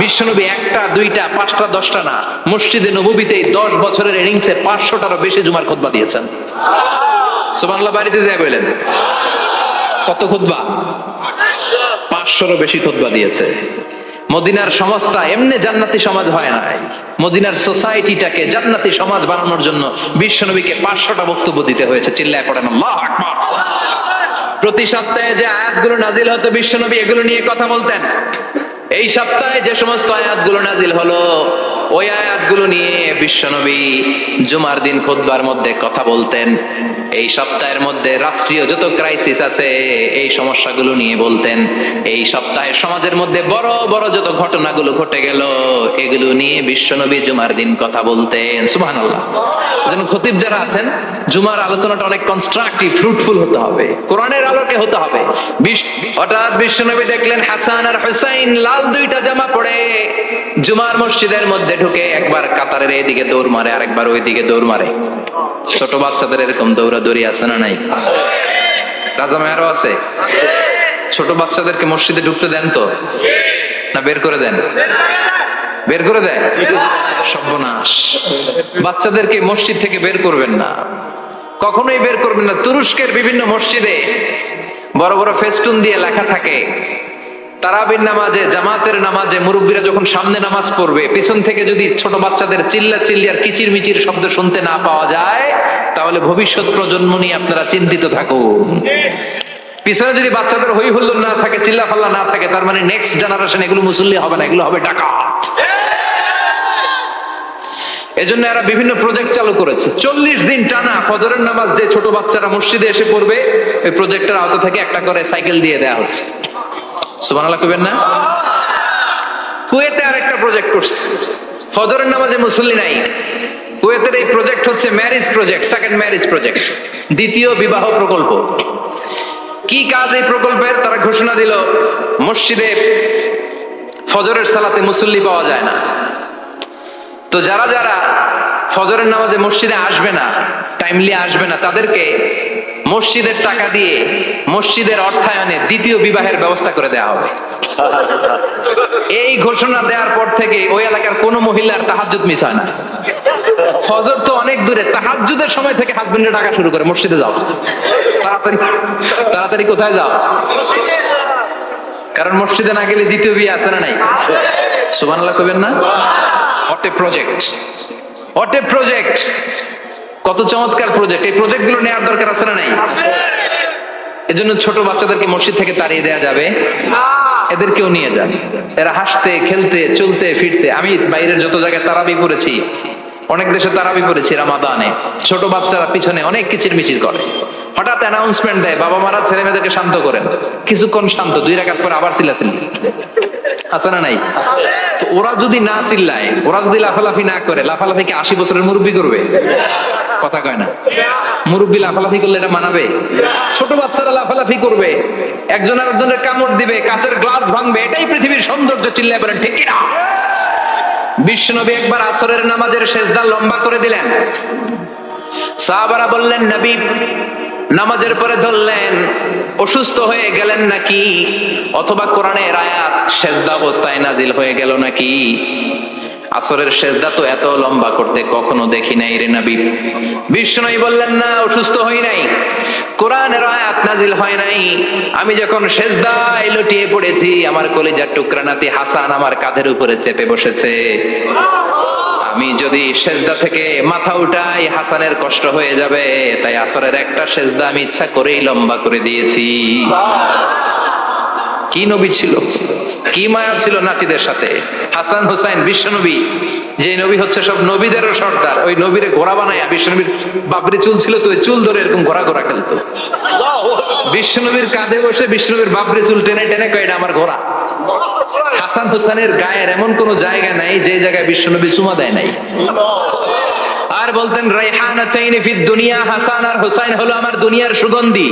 বিশ্বনবী 1টা 2টা 5টা 10টা না, মসজিদে নববীতেই 10 বছরের ইনিংসে 500টারও বেশি জুমার খুতবা দিয়েছেন। সুবহানাল্লাহ। বাড়িতে যায় বলেন কত খুতবা? 500রও বেশি খুতবা দিয়েছে। মদিনার সমাজটা এমনি জান্নাতি সমাজ হয় নাই। মদিনার সোসাইটিটাকে জান্নাতি সমাজ বানানোর জন্য বিশ্বনবীকে 500টা বক্তব্য দিতে হয়েছে। চিল্লায় পড়েন আল্লাহু আকবার। প্রতি সপ্তাহে যে আয়াতগুলো নাজিল হতো বিশ্বনবী এগুলো নিয়ে কথা বলতেন। এই সপ্তাহে যে সমস্ত আয়াতগুলো নাজিল হলো ওই আয়াতগুলো নিয়ে বিশ্বনবী জুমার দিন খুতবার মধ্যে কথা বলতেন। এই সপ্তাহের মধ্যে রাষ্ট্রীয় যত ক্রাইসিস আছে এই সমস্যাগুলো নিয়ে বলতেন। এই সপ্তাহে সমাজের মধ্যে বড় বড় যত ঘটনাগুলো ঘটে গেল এগুলো নিয়ে বিশ্বনবী জুমার দিন কথা বলতেন। সুবহানাল্লাহ। যেন খতিব যারা আছেন জুমার আলোচনাটা অনেক কনস্ট্রাকটিভ, ফ্রুটফুল হতে হবে, কোরআনের আলোকে হতে হবে। হঠাৎ বিশ্বনবী দেখলেন হাসান আর হুসাইন লাল 2টা জামা পরে জুমার মসজিদের মধ্যে ঢুকে একবার কাতারের এইদিকে দৌড় মারে আর একবার ওইদিকে দৌড় মারে। ছোট বাচ্চাদের এরকম দৌড়াদৌড়ি আছে না নাই? রাজা মেয়ারও আছে। ছোট বাচ্চাদেরকে মসজিদে ঢুকতে দেন তো না বের করে দেন? বের করে দেয়। সর্বনাশ। বাচ্চাদেরকে মসজিদ থেকে বের করবেন না, কখনোই বের করবেন না। তুরস্কের বিভিন্ন মসজিদে বড় বড় ফেস্টুন দিয়ে লেখা থাকে তারাবির নামাজে, জামাতের নামাজে মুরব্বীরা যখন সামনে নামাজ পড়বে পিছন থেকে যদি ছোট বাচ্চাদের চিল্লি আর কিচির মিচির শব্দ শুনতে না পাওয়া যায় তাহলে ভবিষ্যৎ প্রজন্ম নিয়ে আপনারা চিন্তিত থাকুন। পিছনে যদি বাচ্চাদের হই হুল্লোড় না থাকে, চিল্লা ফাল্লা না থাকে, তার মানে নেক্সট জেনারেশন এগুলো মুসল্লি হবে না, এগুলো হবে ডাকাত। এজন্য এরা বিভিন্ন প্রজেক্ট চালু করেছে। 40 দিন টানা ফজরের নামাজ যে ছোট বাচ্চারা মসজিদে এসে পড়বে ওই প্রজেক্টের আওতা থেকে একটা করে সাইকেল দিয়ে দেওয়া হচ্ছে। সুবহানাল্লাহ কইবেন না? কুয়েতে আরেকটা প্রজেক্ট করছে, ফজরের নামাজে মুসল্লি নাই। কুয়েতের এই প্রজেক্ট হচ্ছে marriage project, second marriage project, দ্বিতীয় বিবাহ প্রকল্প। কি কাজ এই প্রকল্পের? তারা ঘোষণা দিল মসজিদে ফজরের সালাতে মুসল্লি পাওয়া যায় না, তো যারা যারা ফজরের নামাজে মসজিদে আসবে না, টাইমলি আসবে না, তাদেরকে মসজিদের টাকা দিয়ে মসজিদের অর্থায়নে দ্বিতীয় বিবাহের ব্যবস্থা করে দেওয়া হবে। এই ঘোষণা দেওয়ার পর থেকে ওই এলাকার কোন মহিলার তাহাজ্জুদ মিস হয় না। ফজর তো অনেক দূরে, তাহাজ্জুদের সময় থেকে হাজবেন্ডে ডাকা শুরু করে মসজিদে যাও, তাড়াতাড়ি তাড়াতাড়ি কোথায় যাও, কারণ মসজিদে না গেলে দ্বিতীয় বিয়ে আছে না নাই? সুবহানাল্লাহ কইবেন না? What a project! What a project! কত চমৎকার প্রজেক্ট! এই প্রজেক্ট গুলো নেওয়ার দরকার আছে না নাই? এজন্য ছোট বাচ্চাদেরকে মসজিদ থেকে তাড়িয়ে দেওয়া যাবে? এদেরকেও নিয়ে যান, এরা হাসতে খেলতে চলতে ফিরতে। আমি বাইরের যত জায়গায় তারাবি পড়েছি, অনেক দেশে তারাবি পড়েছি রামাদানে, ছোট বাচ্চারা পিছনে অনেক কিচির মিচির করে। হঠাৎ অ্যানাউন্সমেন্ট দেয় বাবা মারা ছেলে মেয়েদেরকে শান্ত করেন, কিছুক্ষণ শান্ত, 2 রাকাত পর আবার চিল্লাচিল্লি আছে না নাই? তো ওরা যদি না চিল্লায়, ওরা যদি লাফালাফি না করে, লাফালাফিকে 80 বছরের মুরব্বী করবে? কথা কয় না। মুরব্বী লাফালাফি করলে এটা মানাবে? ছোট বাচ্চারা লাফালাফি করবে, একজন আরেকজনের কামড় দিবে, কাঁচের গ্লাস ভাঙবে, এটাই পৃথিবীর সৌন্দর্য। চিল্লায় বলেন ঠিক কিনা? বিশ্বনবী একবার আসরের নামাজের সেজদা লম্বা করে দিলেন। সাহাবারা বললেন নবী নামাজের পরে ধরলেন অসুস্থ হয়ে গেলেন নাকি, অথবা কোরআনের আয়াত সেজদা অবস্থায় নাজিল হয়ে গেল নাকি? আসরের সেজদা তো এত লম্বা করতে কখনো দেখি নাই রে নবী। বিষ্ণু বললেন না, অসুস্থ হই নাই, কোরআনের আয়াত নাজিল হয় নাই। আমি যখন সেজদায় লুটিয়ে পড়েছি আমার কলিজার টুকরা নাতি হাসান আমার কাঁধের উপরে চেপে বসেছে। আমি যদি সেজদা থেকে মাথা উঠাই হাসানের কষ্ট হয়ে যাবে, তাই আসরের একটা সেজদা আমি ইচ্ছা করেই লম্বা করে দিয়েছি। কি নবী ছিল, কি মায়া ছিল নাতিদের সাথে। হাসান হুসাইন বিশ্বনবী, যে নবী হচ্ছে সব নবীদেরও সর্দার, ওই নবীরে ঘোড়া বানায়া, বিশ্বনবীর বাবরি চুল ছিল তো, ওই চুল ধরে এরকম ঘোড়া ঘোড়া খেলতো। বিশ্বনবীর কাঁধে বসে বিশ্বনবীর বাবরি চুল টেনে টেনে কয় এটা আমার ঘোড়া। হাসান হুসাইনের গায়ের এমন কোন জায়গা নাই যে জায়গায় বিশ্বনবী চুমা দেয় নাই। আর বলতেন রাইহানাতাইনি ফিদ দুনিয়া, হাসান আর হুসাইন হলো আমার দুনিয়ার সুগন্ধি।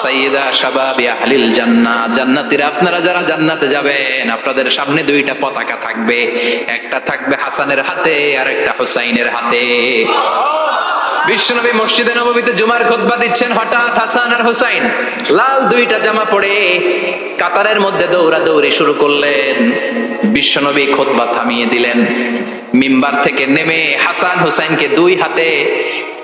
সাইয়্যিদা শাবাবি আহলিল জান্নাহ, জান্নাতীরা আপনারা যারা জান্নাতে যাবেন আপনাদের সামনে দুইটা পতাকা থাকবে, একটা থাকবে হাসানের হাতে আর একটা হুসাইনের হাতে। বিশ্বনবী মসজিদে নববীতে জুমার খুতবা দিচ্ছেন, হঠাৎ হাসান আর হুসাইন লাল দুইটা জামা পরে কাতারের মধ্যে দৌড়াদৌড়ি শুরু করলেন। বিশ্বনবী খুতবা থামিয়ে দিলেন, মিম্বার থেকে নেমে হাসান হুসাইনকে দুই হাতে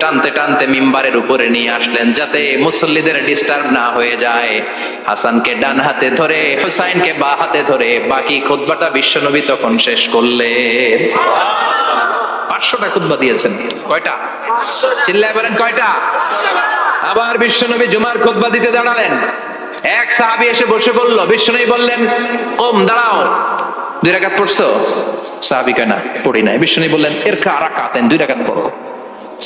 টানতে টানতে মিম্বারের উপরে নিয়ে আসলেন যাতে মুসল্লিদের ডিস্টার্ব না হয়ে যায়। হাসানকে ডান হাতে ধরে হুসাইনকে বাঁ হাতে ধরে বাকি খুতবাটা বিশ্বনবী তখন শেষ করলেন। 500টা খুতবা দিয়েছেন। কয়টা? চিল্লায় বলেন কয়টা? আবার বিশ্বনবী জুমার খুতবা দিতে দাঁড়ালেন, এক সাহাবী এসে বসে বলল, বিশ্বনবী বললেন কম, দাঁড়াও, 2 রাকাত পড়ছো? সাহাবী কয় না পড়ি নাই। বিশ্বনবী বললেন ইরকা রাকাতান, 2 রাকাত পড়ো।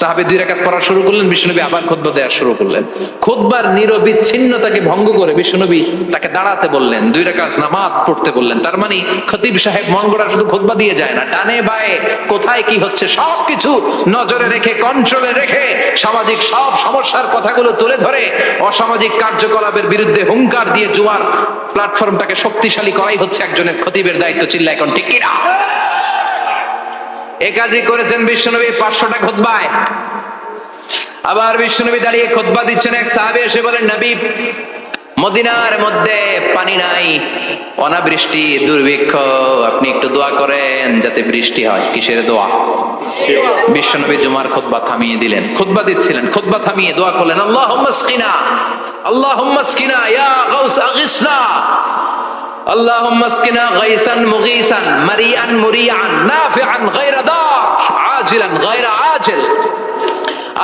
সাহাবী 2 রাকাত পড়া শুরু করলেন, বিশ্বনবী আবার খুতবা দেওয়া শুরু করলেন। খুতবার নিরবিচ্ছিন্নতাকে ভঙ্গ করে বিশ্বনবী তাকে দাঁড়াতে বললেন, 2 রাকাত নামাজ পড়তে বললেন। তার মানে খতিব সাহেব মন গড়া শুধু খুতবা দিয়ে যায় না, ডানে বায়ে কোথায় কি হচ্ছে সবকিছু নজরে রেখে, কন্ট্রোলে রেখে, সামাজিক সব সমস্যার কথাগুলো তুলে ধরে অসামাজিক কার্যকলাপের বিরুদ্ধে হুঙ্কার দিয়ে জুমার প্ল্যাটফর্মটাকে শক্তিশালী করাই হচ্ছে একজনের খতিবের দায়িত্ব। চিল্লা এখন ঠিক কিনা? এ কাজই করেছেন বিশ্বনবী 500টা খুতবায়। আবার বিশ্বনবী দাঁড়িয়ে খুতবা দিচ্ছেন, এক সাহাবী এসে বলেন, নবী মদিনার মধ্যে পানি নাই, অনাবৃষ্টি, দুর্ভিক্ষ, আপনি একটু দোয়া করেন যাতে বৃষ্টি হয়। কিসের দোয়া? বিশ্বনবী জুমার খুতবা থামিয়ে দিলেন, খুতবা দিচ্ছিলেন, খুতবা থামিয়ে দোয়া করলেন, আল্লাহুম্মা আসকিনা, আল্লাহুম্মা আসকিনা ইয়া গাউস আগিসনা, اللهم اسقنا غيثا مغيثا مريئا مريعا نافعا غير ضار عاجلا غير عاجل।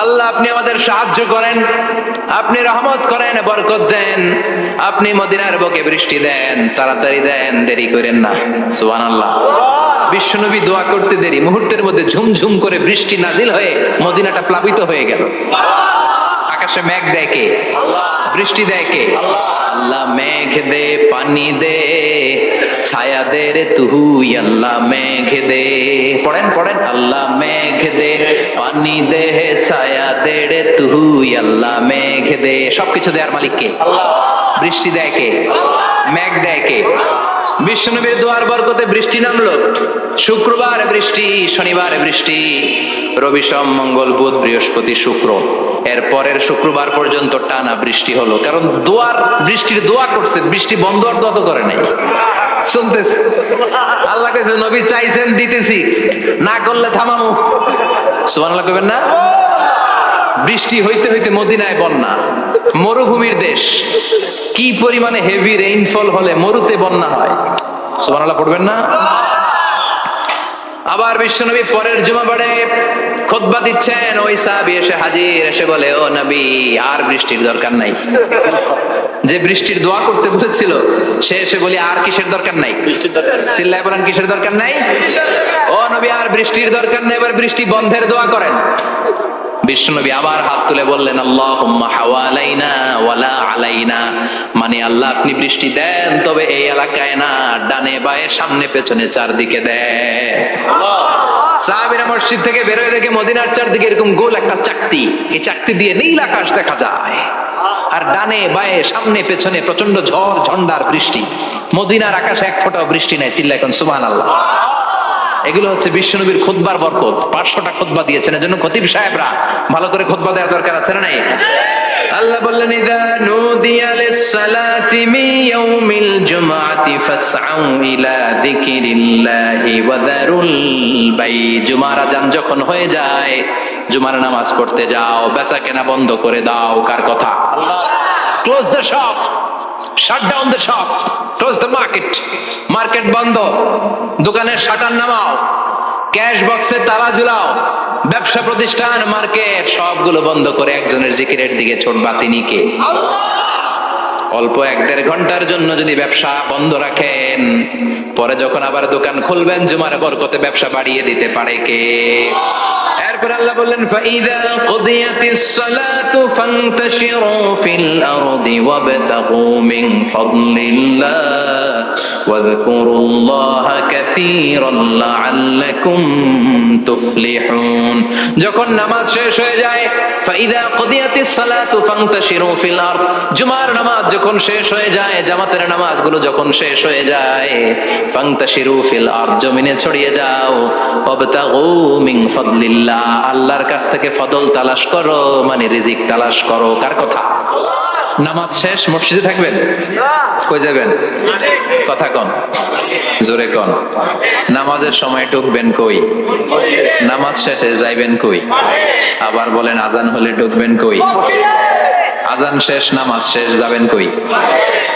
আল্লাহ আপনি আমাদের সাহায্য করেন, আপনি রহমত করেন, বরকত দেন, আপনি মদিনার বুকে বৃষ্টি দেন, তাড়াতাড়ি দেন, দেরি করেন না। সুবহানাল্লাহ। বিশ্বনবী দোয়া করতে দেরি, মুহূর্তের মধ্যে ঝুমঝুম করে বৃষ্টি নাজিল হয়ে মদিনাটা প্লাবিত হয়ে গেল। আকাশে মেঘ দেয় কে? বৃষ্টি দেয় কে? আল্লাহ মেঘ দে, পানি দে, ছায়া দে রে তুই, আল্লাহ মেঘ দে। পড়েন পড়েন, আল্লাহ মেঘ দে, পানি দে, ছায়া দে রে তুই, আল্লাহ মেঘ দে। সবকিছু দেয়ার মালিক কে? আল্লাহ। বৃষ্টি দেয় কে? মেঘ দেয় কে? বিশ্বনবীর দোয়ার বরকতে বৃষ্টি নামলো। শুক্রবার বৃষ্টি, শনিবার বৃষ্টি, রবি সোম মঙ্গল বুধ বৃহস্পতি শুক্র, এর পরের শুক্রবার পর্যন্ত টানা বৃষ্টি হলো। কারণ দোয়ার বৃষ্টির দোয়া করছে, বৃষ্টি বন্ধ আর দোয়া তো করে নাই, চলতেছে। আল্লাহ কাছে নবী চাইছেন, দিতেছি, না করলে থামামু। সুবহানাল্লাহ কইবেন না? বৃষ্টি হইতে হইতে মদিনায় বন্যা, মরুভূমির দেশ, কি পরিমাণে হেভি রেইনফল হলে মরুতে বন্যা হয়। সুবহানাল্লাহ পড়বেন না? আবার বিশ্বনবী পরের জুমাবারে খুতবা দিচ্ছেন, ওই সাহাবী এসে হাজির, এসে বলে, ও নবী আর বৃষ্টির দরকার নাই। যে বৃষ্টির দোয়া করতে বলেছিল সে এসে বলি আর কিসের দরকার নাই? চিল্লায় বলেন কিসের দরকার নাই? ও নবী আর বৃষ্টির দরকার নাই, এবার বৃষ্টি বন্ধের দোয়া করেন। বিশ্বনবী আবার হাত তুলে বললেন, আল্লাহুম্মা হাওয়ালাইনা ওয়ালা আলাইনা, মানে আল্লাহ আপনি বৃষ্টি দেন তবে এই এলাকায় না, ডানে বায়ে সামনে পেছনে চারদিকে দেন। সাহাবীরা মসজিদ থেকে বের হয়ে দেখে মদিনার চারদিকে এরকম গোল একটা চাকতি, এই চাকতি দিয়ে নীল আকাশ দেখা যায়, আর ডানে বায়ে সামনে পেছনে প্রচন্ড ঝড় ঝন্ডার বৃষ্টি। মদিনার আকাশে এক ফোঁটাও বৃষ্টি নাই। চিল্লা এখন সুবহানাল্লাহ। এগুলো হচ্ছে বিশ্বনবীর খুতবার বরকত। 500টা খুতবা দিয়েছেন, এজন্য খতিব সাহেবরা ভালো করে খুতবা দেওয়ার দরকার আছে না নাই? আল্লাহ বললেন, ইযা নুদিয়া লিস-সালাতি মিন ইয়াউমিল জুমআতি ফাসআউ ইলা যিকিরিল্লাহি ওয়া যারুল বাই। জুমার আযান যখন হয়ে যায়, জুমার নামাজ পড়তে যাও, বেচাকেনা বন্ধ করে দাও। কার কথা? আল্লাহ। Close the shop, shut down the shop, close the market. Market বন্ধ, দোকানের শাটার নামাও, ক্যাশ বক্সে তালা ঝুলাও, ব্যবসা প্রতিষ্ঠান, মার্কেট সবগুলো বন্ধ করে একজনের জিকিরের দিকে ছুটবা। তিনি কে? আল্লাহ। অল্প 1-1.5 ঘন্টার জন্য যদি ব্যবসা বন্ধ রাখেন, পরে যখন আবার দোকান খুলবেন জুমার বরকতে ব্যবসা বাড়িয়ে দিতে পারে কে? এরপর আল্লাহ বললেন ফাইদা কুদিয়াতিস সালাতু ফান্তাশিরু ফিল আরদি ওয়াবতাগু মিন ফাদলিল্লাহ ওয়াযকুরুল্লাহা কাসীরান লাআল্লাকুম তুফলিহুন। যখন নামাজ শেষ হয়ে যায়, ফাইদা কুদিয়াতিস সালাতু ফান্তাশিরু ফিল আরদ, জুমার নামাজ যখন শেষ হয়ে যায়, জামাতের নামাজগুলো যখন শেষ হয়ে যায়, ফান্তাশিরু ফিল আরদ, জমিনে ছড়িয়ে যাও, ওয়াবতাগু মিন ফাদলিল্লাহ, আল্লাহর কাছ থেকে ফদল তালাশ করো, মানে রিজিক তালাশ করো। কার কথা? নামাজ শেষ মসজিদে থাকবেন? কই যাবেন? কথা কন, জোরে কন। নামাজের সময় ঢুকবেন কই? নামাজ শেষে যাইবেন কই? আবার বলেন আজান হলে ঢুকবেন কই? আজান শেষ, নামাজ শেষ, যাবেন কই?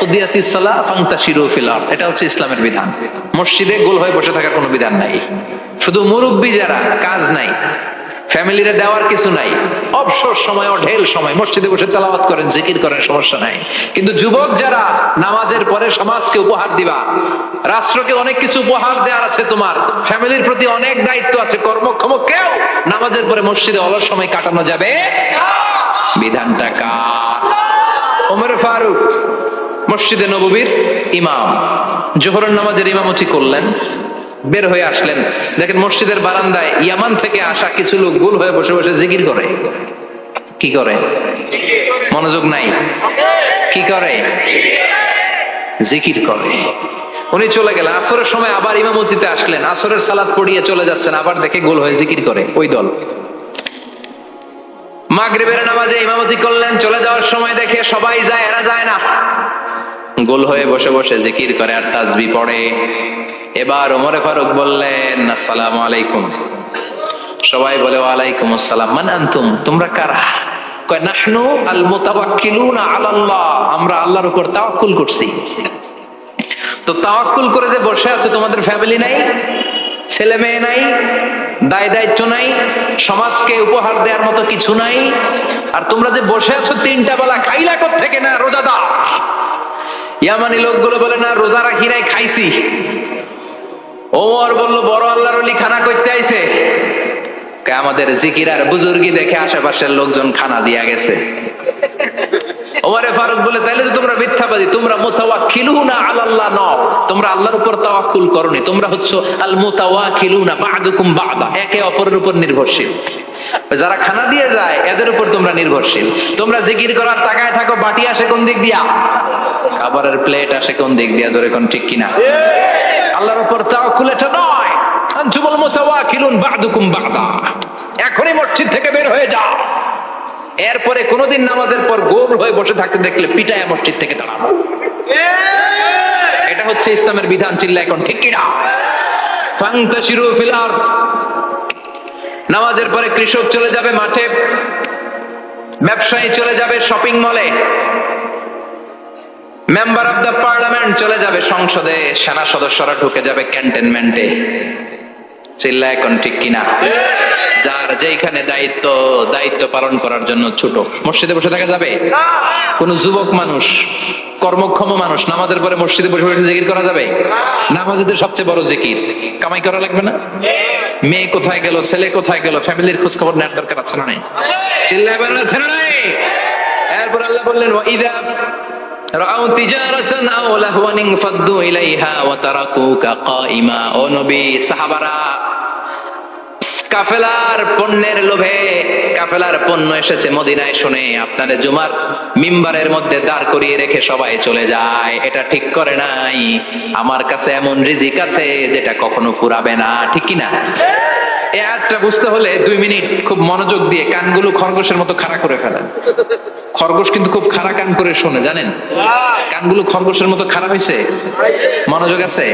কুদিয়াতিস সালাহ ফান্তাশিরু ফিল আরদ, এটা হচ্ছে ইসলামের বিধান। মসজিদে গোল হয়ে বসে থাকার কোনো বিধান নাই। শুধু মুরব্বী যারা, কাজ নাই, ফ্যামিলিরে দেওয়ার কিছু নাই, অবসর সময়, ঢেল সময় মসজিদে বসে তেলাওয়াত করেন, জিকির করেন, সমস্যা নাই। কিন্তু যুবক যারা, নামাজের পরে সমাজকে উপহার দিবা, রাষ্ট্রকে অনেক কিছু উপহার দেওয়ার আছে, তোমার ফ্যামিলির প্রতি অনেক দায়িত্ব আছে, কর্মক্ষম কেউ নামাজের পরে মসজিদে অলস সময় কাটানো যাবে? বিধানটা কার? ওমর ফারুক মসজিদে নববীর ইমাম, জোহরের নামাজের ইমামতি করলেন, বের হয়ে আসলেন, দেখেন মসজিদের বারান্দায় ইয়ামান থেকে আসা কিছু লোক গোল হয়ে বসে বসে জিকির করে। কি করে? মনোযোগ নাই। কি করে? জিকির করে। উনি চলে গেলেন, আসরের সময় আবার ইমামতিতে আসলেন, আসরের সালাত পড়িয়ে চলে যাচ্ছেন, আবার দেখে গোল হয়ে জিকির করে ওই দল। মাগরিবের নামাজে ইমামতি করলেন, চলে যাওয়ার সময় দেখে সবাই যায়, এরা যায় না, গোল হয়ে বসে বসে জিকির করে আর তাসবিহ পড়ে। এবার ওমরে ফারুক বললেন আসসালামু আলাইকুম, সবাই বলে ওয়ালাইকুম আসসালাম। মান আনতুম, তোমরা কারা? কয় নাহনু আল মুতাওয়াক্কিলুনা আলাল্লাহ, আমরা আল্লাহর উপর তাওয়াক্কুল করছি। তো তাওয়াক্কুল করে যে বসে আছো, তোমাদের ফ্যামিলি নাই, ছেলে মেয়ে নাই, দায় দায়িত্ব নাই, সমাজকে উপহার দেওয়ার মতো কিছু নাই, আর তোমরা যে বসে আছো 3টা বেলা খাইলা কোত্থেকে? না রোজাদার। ইয়ামানি লোকগুলো বলে না রোজা রাখি নাই, খাইছি। ওমর বলল বড় আল্লাহর ওলি খানা করতে আইছে। আমাদের জিকির আর বুজুর্গি দেখে আশেপাশের লোকজন খানা দিয়া গেছে। ওমরে ফারুক বলে তাইলে তো তোমরা মিথ্যাবাদী, তোমরা মুতাওয়াক্কিলুনা আলাল্লাহ নও, তোমরা আল্লাহর উপর তাওয়াক্কুল করনি, তোমরা হচ্ছে আল মুতাওয়াক্কিলুনা বা'দুকুম বা'দা, একে অপরের উপর নির্ভরশীল। যারা খানা দিয়ে যায় এদের উপর তোমরা নির্ভরশীল। তোমরা জিকির করার তাকায় থাকো, বাটি আসে কোন দিক দিয়া, খাবারের প্লেট আসে কোন দিক দিয়া, জোরে কোন ঠিক কিনা? আল্লাহর উপর তাওয়াক্কুল এটা নয়। আনতুমুল মুতাওয়াক্কিলুন বা'দুকুম বা'দা, এখনই মসজিদ থেকে বের হয়ে যাও। এরপরে কোনদিন নামাজের পর গোল হয়ে বসে থাকতে দেখলে পিটায় মসজিদ থেকে দাঁড়াবো। এটা হচ্ছে ইসলামের বিধান। চিল্লা এখন ঠিক কিনা? ফান্তাশিরু ফিল আরদ, নামাজের পরে কৃষক চলে যাবে মাঠে, ব্যবসায়ী চলে যাবে শপিং মলে, মেম্বার অফ দ্য পার্লামেন্ট চলে যাবে সংসদে, সেনা সদস্যরা ঢুকে যাবে ক্যান্টনমেন্টে। চিল্লা এখন ঠিক কিনা? যার যেখানে দায়িত্ব পালন করার জন্য ছোট, মসজিদে বসে থাকা যাবে? কোন যুবক মানুষ, কর্মক্ষম মানুষ নামাজের পরে মসজিদে বসে বসে জিকির করা যাবে? নামাজের সবচেয়ে বড় জিকির। কামাই করা লাগবে না? মেয়ে কোথায় গেল, ছেলে কোথায় গেল, ফ্যামিলির খোঁজ খবর নেওয়ার দরকার আছে না নাই? চিল্লায় বলেন আছে না নাই? এরপর আল্লাহ বললেন ওয়াইদা রাআউ তিজারাতান আও লাহওয়ান ফাদ্দু ইলাইহা ওয়া তারাকুকা কাইমা। ও নবী, সাহাবারা কাফেলার পণ্যের লোভে, কাফেলার পণ্য এসেছে মদিনায় শুনে আপনাদের জুমার মিম্বারের মধ্যে দাঁড় করিয়ে রেখে সবাই চলে যায়। এটা ঠিক করে নাই। আমার কাছে এমন রিজিক আছে যেটা কখনো ফুরাবে না, ঠিক কিনা? এই আয়াতটা বুঝতে হলে 2 মিনিট খুব মনোযোগ দিয়ে কানগুলো খরগোশের মতো খাড়া করে ফেলেন। খরগোশ কিন্তু খুব খাড়া কান করে শোনে, জানেন? কানগুলো খরগোশের মতো খাড়া হয়েছে। মনোযোগ আছে?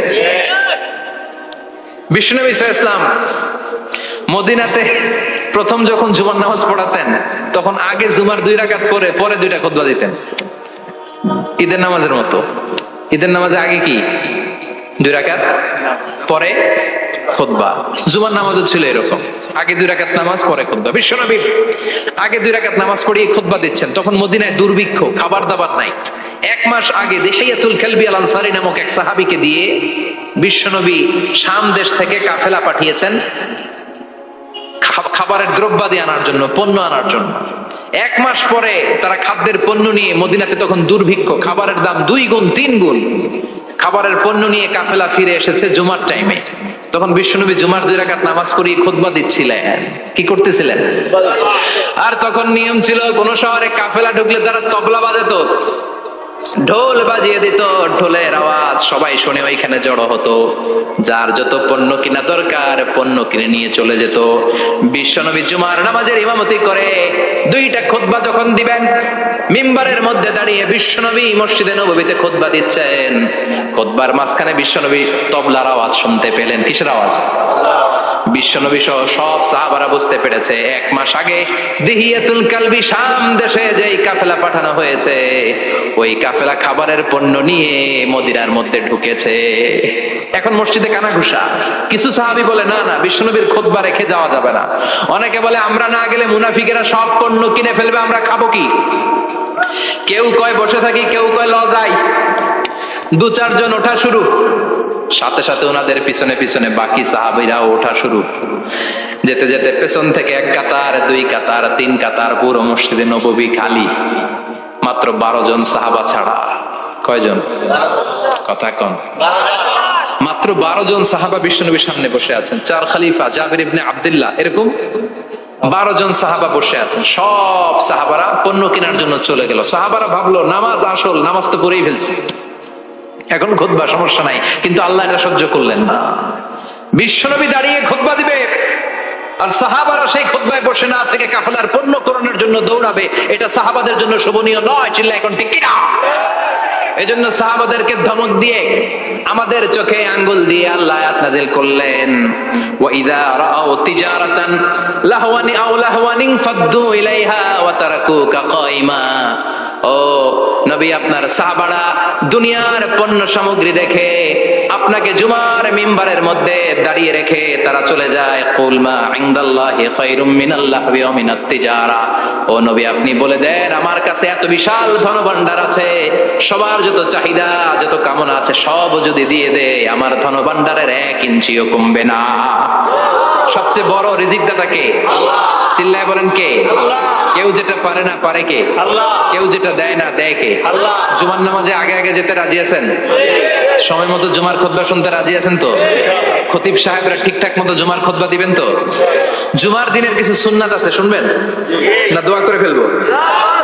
বিশ্বনবী সাল্লাল্লাহু আলাইহি ওয়াসাল্লাম মদিনাতে প্রথম যখন জুমার নামাজ পড়াতেন, তখন আগে জুমার 2 রাকাত পরে 2টা খুতবা দিতেন, ঈদের নামাজের মতো। ঈদের নামাজে আগে কি 2 রাকাত, পরে খুতবা। জুমার নামাজও ছিল এরকম। আগে 2 রাকাত নামাজ, পরে খুতবা। বিশ্বনবী আগে 2 রাকাত নামাজ পড়িয়ে খুতবা দিচ্ছেন, তখন মদিনায় দুর্ভিক্ষ, খাবার দাবার নাই। 1 মাস আগে দিহিয়াতুল কালবি আল আনসারী নামক এক সাহাবীকে দিয়ে বিশ্বনবী শাম দেশ থেকে কাফেলা পাঠিয়েছেন খাবারের দ্রব্যাদি আনার জন্য, পণ্য আনার জন্য। 1 মাস পরে তারা খাদ্যের পণ্য নিয়ে, মদিনাতে তখন দুর্ভিক্ষ, খাবারের দাম 2 গুণ 3 গুণ, খাবারের পণ্য নিয়ে কাফেলা ফিরে এসেছে জুমার টাইমে। তখন বিশ্বনবী জুমার 2 রাকাত নামাজ পড়িয়ে খুতবা দিচ্ছিলেন। কি করতেছিলেন? আর তখন নিয়ম ছিল, কোন শহরে কাফেলা ঢুকলে তারা তবলা বাজাতো, ঢোল বাজিয়ে দিত, ঢোলের আওয়াজ সবাই শুনে ওইখানে জড়ো হতো। যার যত পণ্য কিনা দরকার পণ্য কিনে নিয়ে চলে যেত। বিশ্বনবী জুমার নামাজের ইমামতি করে 2টা খুতবা যখন দিবেন, মিম্বারের মধ্যে দাঁড়িয়ে বিশ্বনবী মসজিদে নববীতে খুতবা দিচ্ছেন। খুতবার মাঝখানে বিশ্বনবী তবলার আওয়াজ শুনতে পেলেন। কিসের আওয়াজ? বিশ্বনবী সহ সব সাহাবারা বুঝতে পেরেছে 1 মাস আগে দিহিয়াতুল কালবি শাম দেশে যেই কাফেলা পাঠানো হয়েছে, ওই কাফেলা খাবারের পণ্য নিয়ে মদিনার মধ্যে ঢুকেছে। এখন মসজিদে কানাঘুষা। কিছু সাহাবী বলে না না, বিশ্বনবীর খুতবা রেখে যাওয়া যাবে না। অনেকে বলে আমরা না গেলে মুনাফিকেরা সব পণ্য কিনে ফেলবে, আমরা খাবো কি? কেউ কয় বসে থাকি, কেউ কয় ল যাই। 2-4 জন ওঠা শুরু, সাথে সাথে ওনাদের পিছনে পিছনে বাকি সাহাবীরাও ওঠা শুরু। যেতে যেতে পেছন থেকে 1 কাতার, 2 কাতার, 3 কাতার, পুরো মসজিদে নববী খালি, মাত্র 12 জন সাহাবা ছাড়া। কয়জন? কথা কম। মাত্র 12 জন সাহাবা বিশ্বনবীর সামনে বসে আছেন। 4 খলিফা, জাবির ইবনে আব্দুল্লাহ, এরকম 12 জন সাহাবা বসে আছেন। সব সাহাবারা পণ্য কেনার জন্য চলে গেল। সাহাবারা ভাবলো নামাজ আসল, নামাজ তো পড়েই ফেলছে, এখন খুতবা সমস্যা নাই। কিন্তু আল্লাহ এটা সহ্য করলেন না। বিশ্বনবী দাঁড়িয়ে খুতবা দিবে আর সাহাবারা সেই খুতবায় বসে না থেকে কাফেলার পণ্য করণের জন্য দৌড়াবে, এটা সাহাবাদের জন্য শোভনীয় নয়। চিল্লা এখন ঠিক কিনা? এজন্য সাহাবাদেরকে ধমক দিয়ে, আমাদের চোখে আঙ্গুল দিয়ে আল্লাহ আয়াত নাযিল করলেন, ওয়া ইযা রাআউ তিজারাতান লাহওয়ান আও লাহওয়ানিন ফাদ্দু ইলাইহা ওয়া তারাকুকা কাইমা। ও নবী, আপনার সাহাবারা দুনিয়ার পণ্য সামগ্রী দেখে আপনাকে জুমার মিম্বারের মধ্যে দাঁড়িয়ে রেখে তারা চলে যায়। কুল মা ইনদাল্লাহি খায়রুম মিনাল্লাহি ওয়া মিনাত তিজারা। ও নবী, আপনি বলে দেন আমার কাছে এত বিশাল ধনভাণ্ডার আছে, সবার যত চাহিদা যত কামনা আছে সব যদি দিয়ে দেয়, আমার ধনভাণ্ডারের 1 ইঞ্চিও কমবে না। সবচেয়ে বড় রিজিক দাতা কে? আল্লাহ। চিল্লায় বলেন কে? আল্লাহ। কেউ যেটা পারে না পারে কে? আল্লাহ। কেউ যেটা দেয় না দেয় কে? আল্লাহ। জুমার নামাজে আগে আগে যেতে রাজি আছেন? সময় মতো জুমার খুতবা শুনতে রাজি আছেন তো? খতিব সাহেবরা ঠিকঠাক মতো জুমার খুতবা দিবেন তো? জুমার দিনের কিছু সুন্নাত আছে, শুনবেন না দোয়া করে ফেলবো?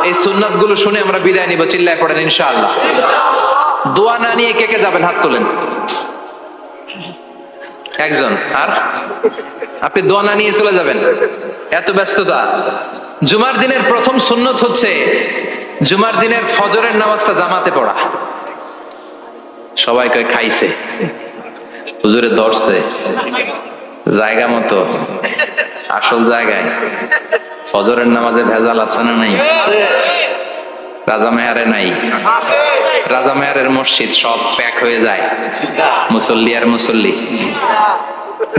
এই সুন্নাত গুলো শুনে আমরা বিদায় নিব। চিল্লায় পড়েন ইনশাআল্লাহ। দোয়া না নিয়ে কে কে যাবেন? হাত তোলেন। একজন। আর আপনি দোয়া না নিয়ে চলে যাবেন? এত ব্যস্ততা। জুমার দিনের প্রথম সুন্নত হচ্ছে জুমার দিনের ফজরের নামাজটা জামাতে পড়া। সবাই কয় খাইছে, হুজুরে ধরছে জায়গা মতো, আসল জায়গায়। ফজরের নামাজে ভেজাল আছে না নাই? রাজা মেহারে নাই? রাজা মেহারের মসজিদ সব প্যাক হয়ে যায়, মুসল্লি আর মুসল্লি।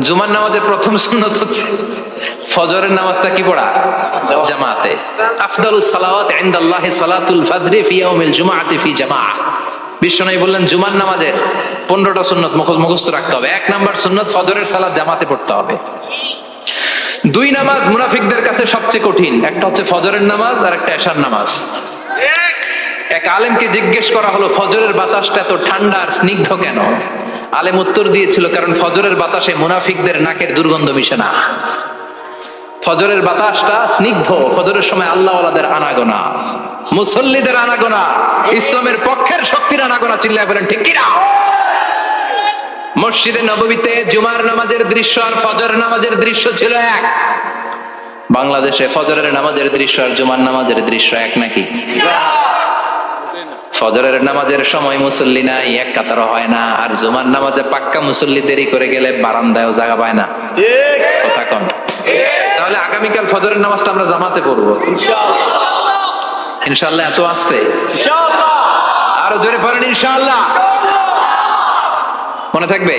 জুমার নামাজের প্রথম সুন্নত হচ্ছে ফজরের নামাজটা কি পড়া? জামাতে। আফদালুস সালাওয়াত ইনদাল্লাহি সালাতুল ফাজরি ফি ইয়াউমিল জুমআতি ফি জামাআহ। বিশ্বনবী বললেন জুমার নামাজের 15টা সুন্নত মুখস্থ রাখতে হবে। 1 নাম্বার সুন্নত ফজরের সালাত জামাতে পড়তে হবে। 2 নামাজ মুনাফিকদের কাছে সবচেয়ে কঠিন, একটা হচ্ছে ফজরের নামাজ আর একটা এশার নামাজ। এক আলেমকে জিজ্ঞেস করা হলো ফজরের বাতাসটা এত ঠান্ডা আর স্নিগ্ধ কেন? আলেম উত্তর দিয়েছিল, কারণ ফজরের বাতাসে মুনাফিকদের নাকের দুর্গন্ধ মিশে না। ফজরের বাতাসটা স্নিগ্ধ, ফজরের সময় আল্লাহওয়ালাদের আনাগোনা, মুসল্লিদের আনাগোনা, ইসলামের পক্ষের শক্তির আনাগোনা। চিল্লায় বলেন ঠিক কিনা? মসজিদে নববীতে জুমার নামাজের দৃশ্য আর ফজরের নামাজের দৃশ্য ছিল এক। বাংলাদেশে ফজরের নামাজের দৃশ্য আর জুমার নামাজের দৃশ্য এক নাকি? ফজরের নামাজের সময় মুসল্লি নাই, 1 কাতারও হয় না। আর জুমার নামাজে পাক্কা মুসল্লি দেরি করে গেলে বারান্দায়ও জায়গা পায় না। কথা কন। তাহলে আগামীকাল ফজরের নামাজটা আমরা জামাতে পড়বো ইনশাআল্লাহ। এত আসতে আরো জোরে পড়েন ইনশাআল্লাহ। মনে থাকবে?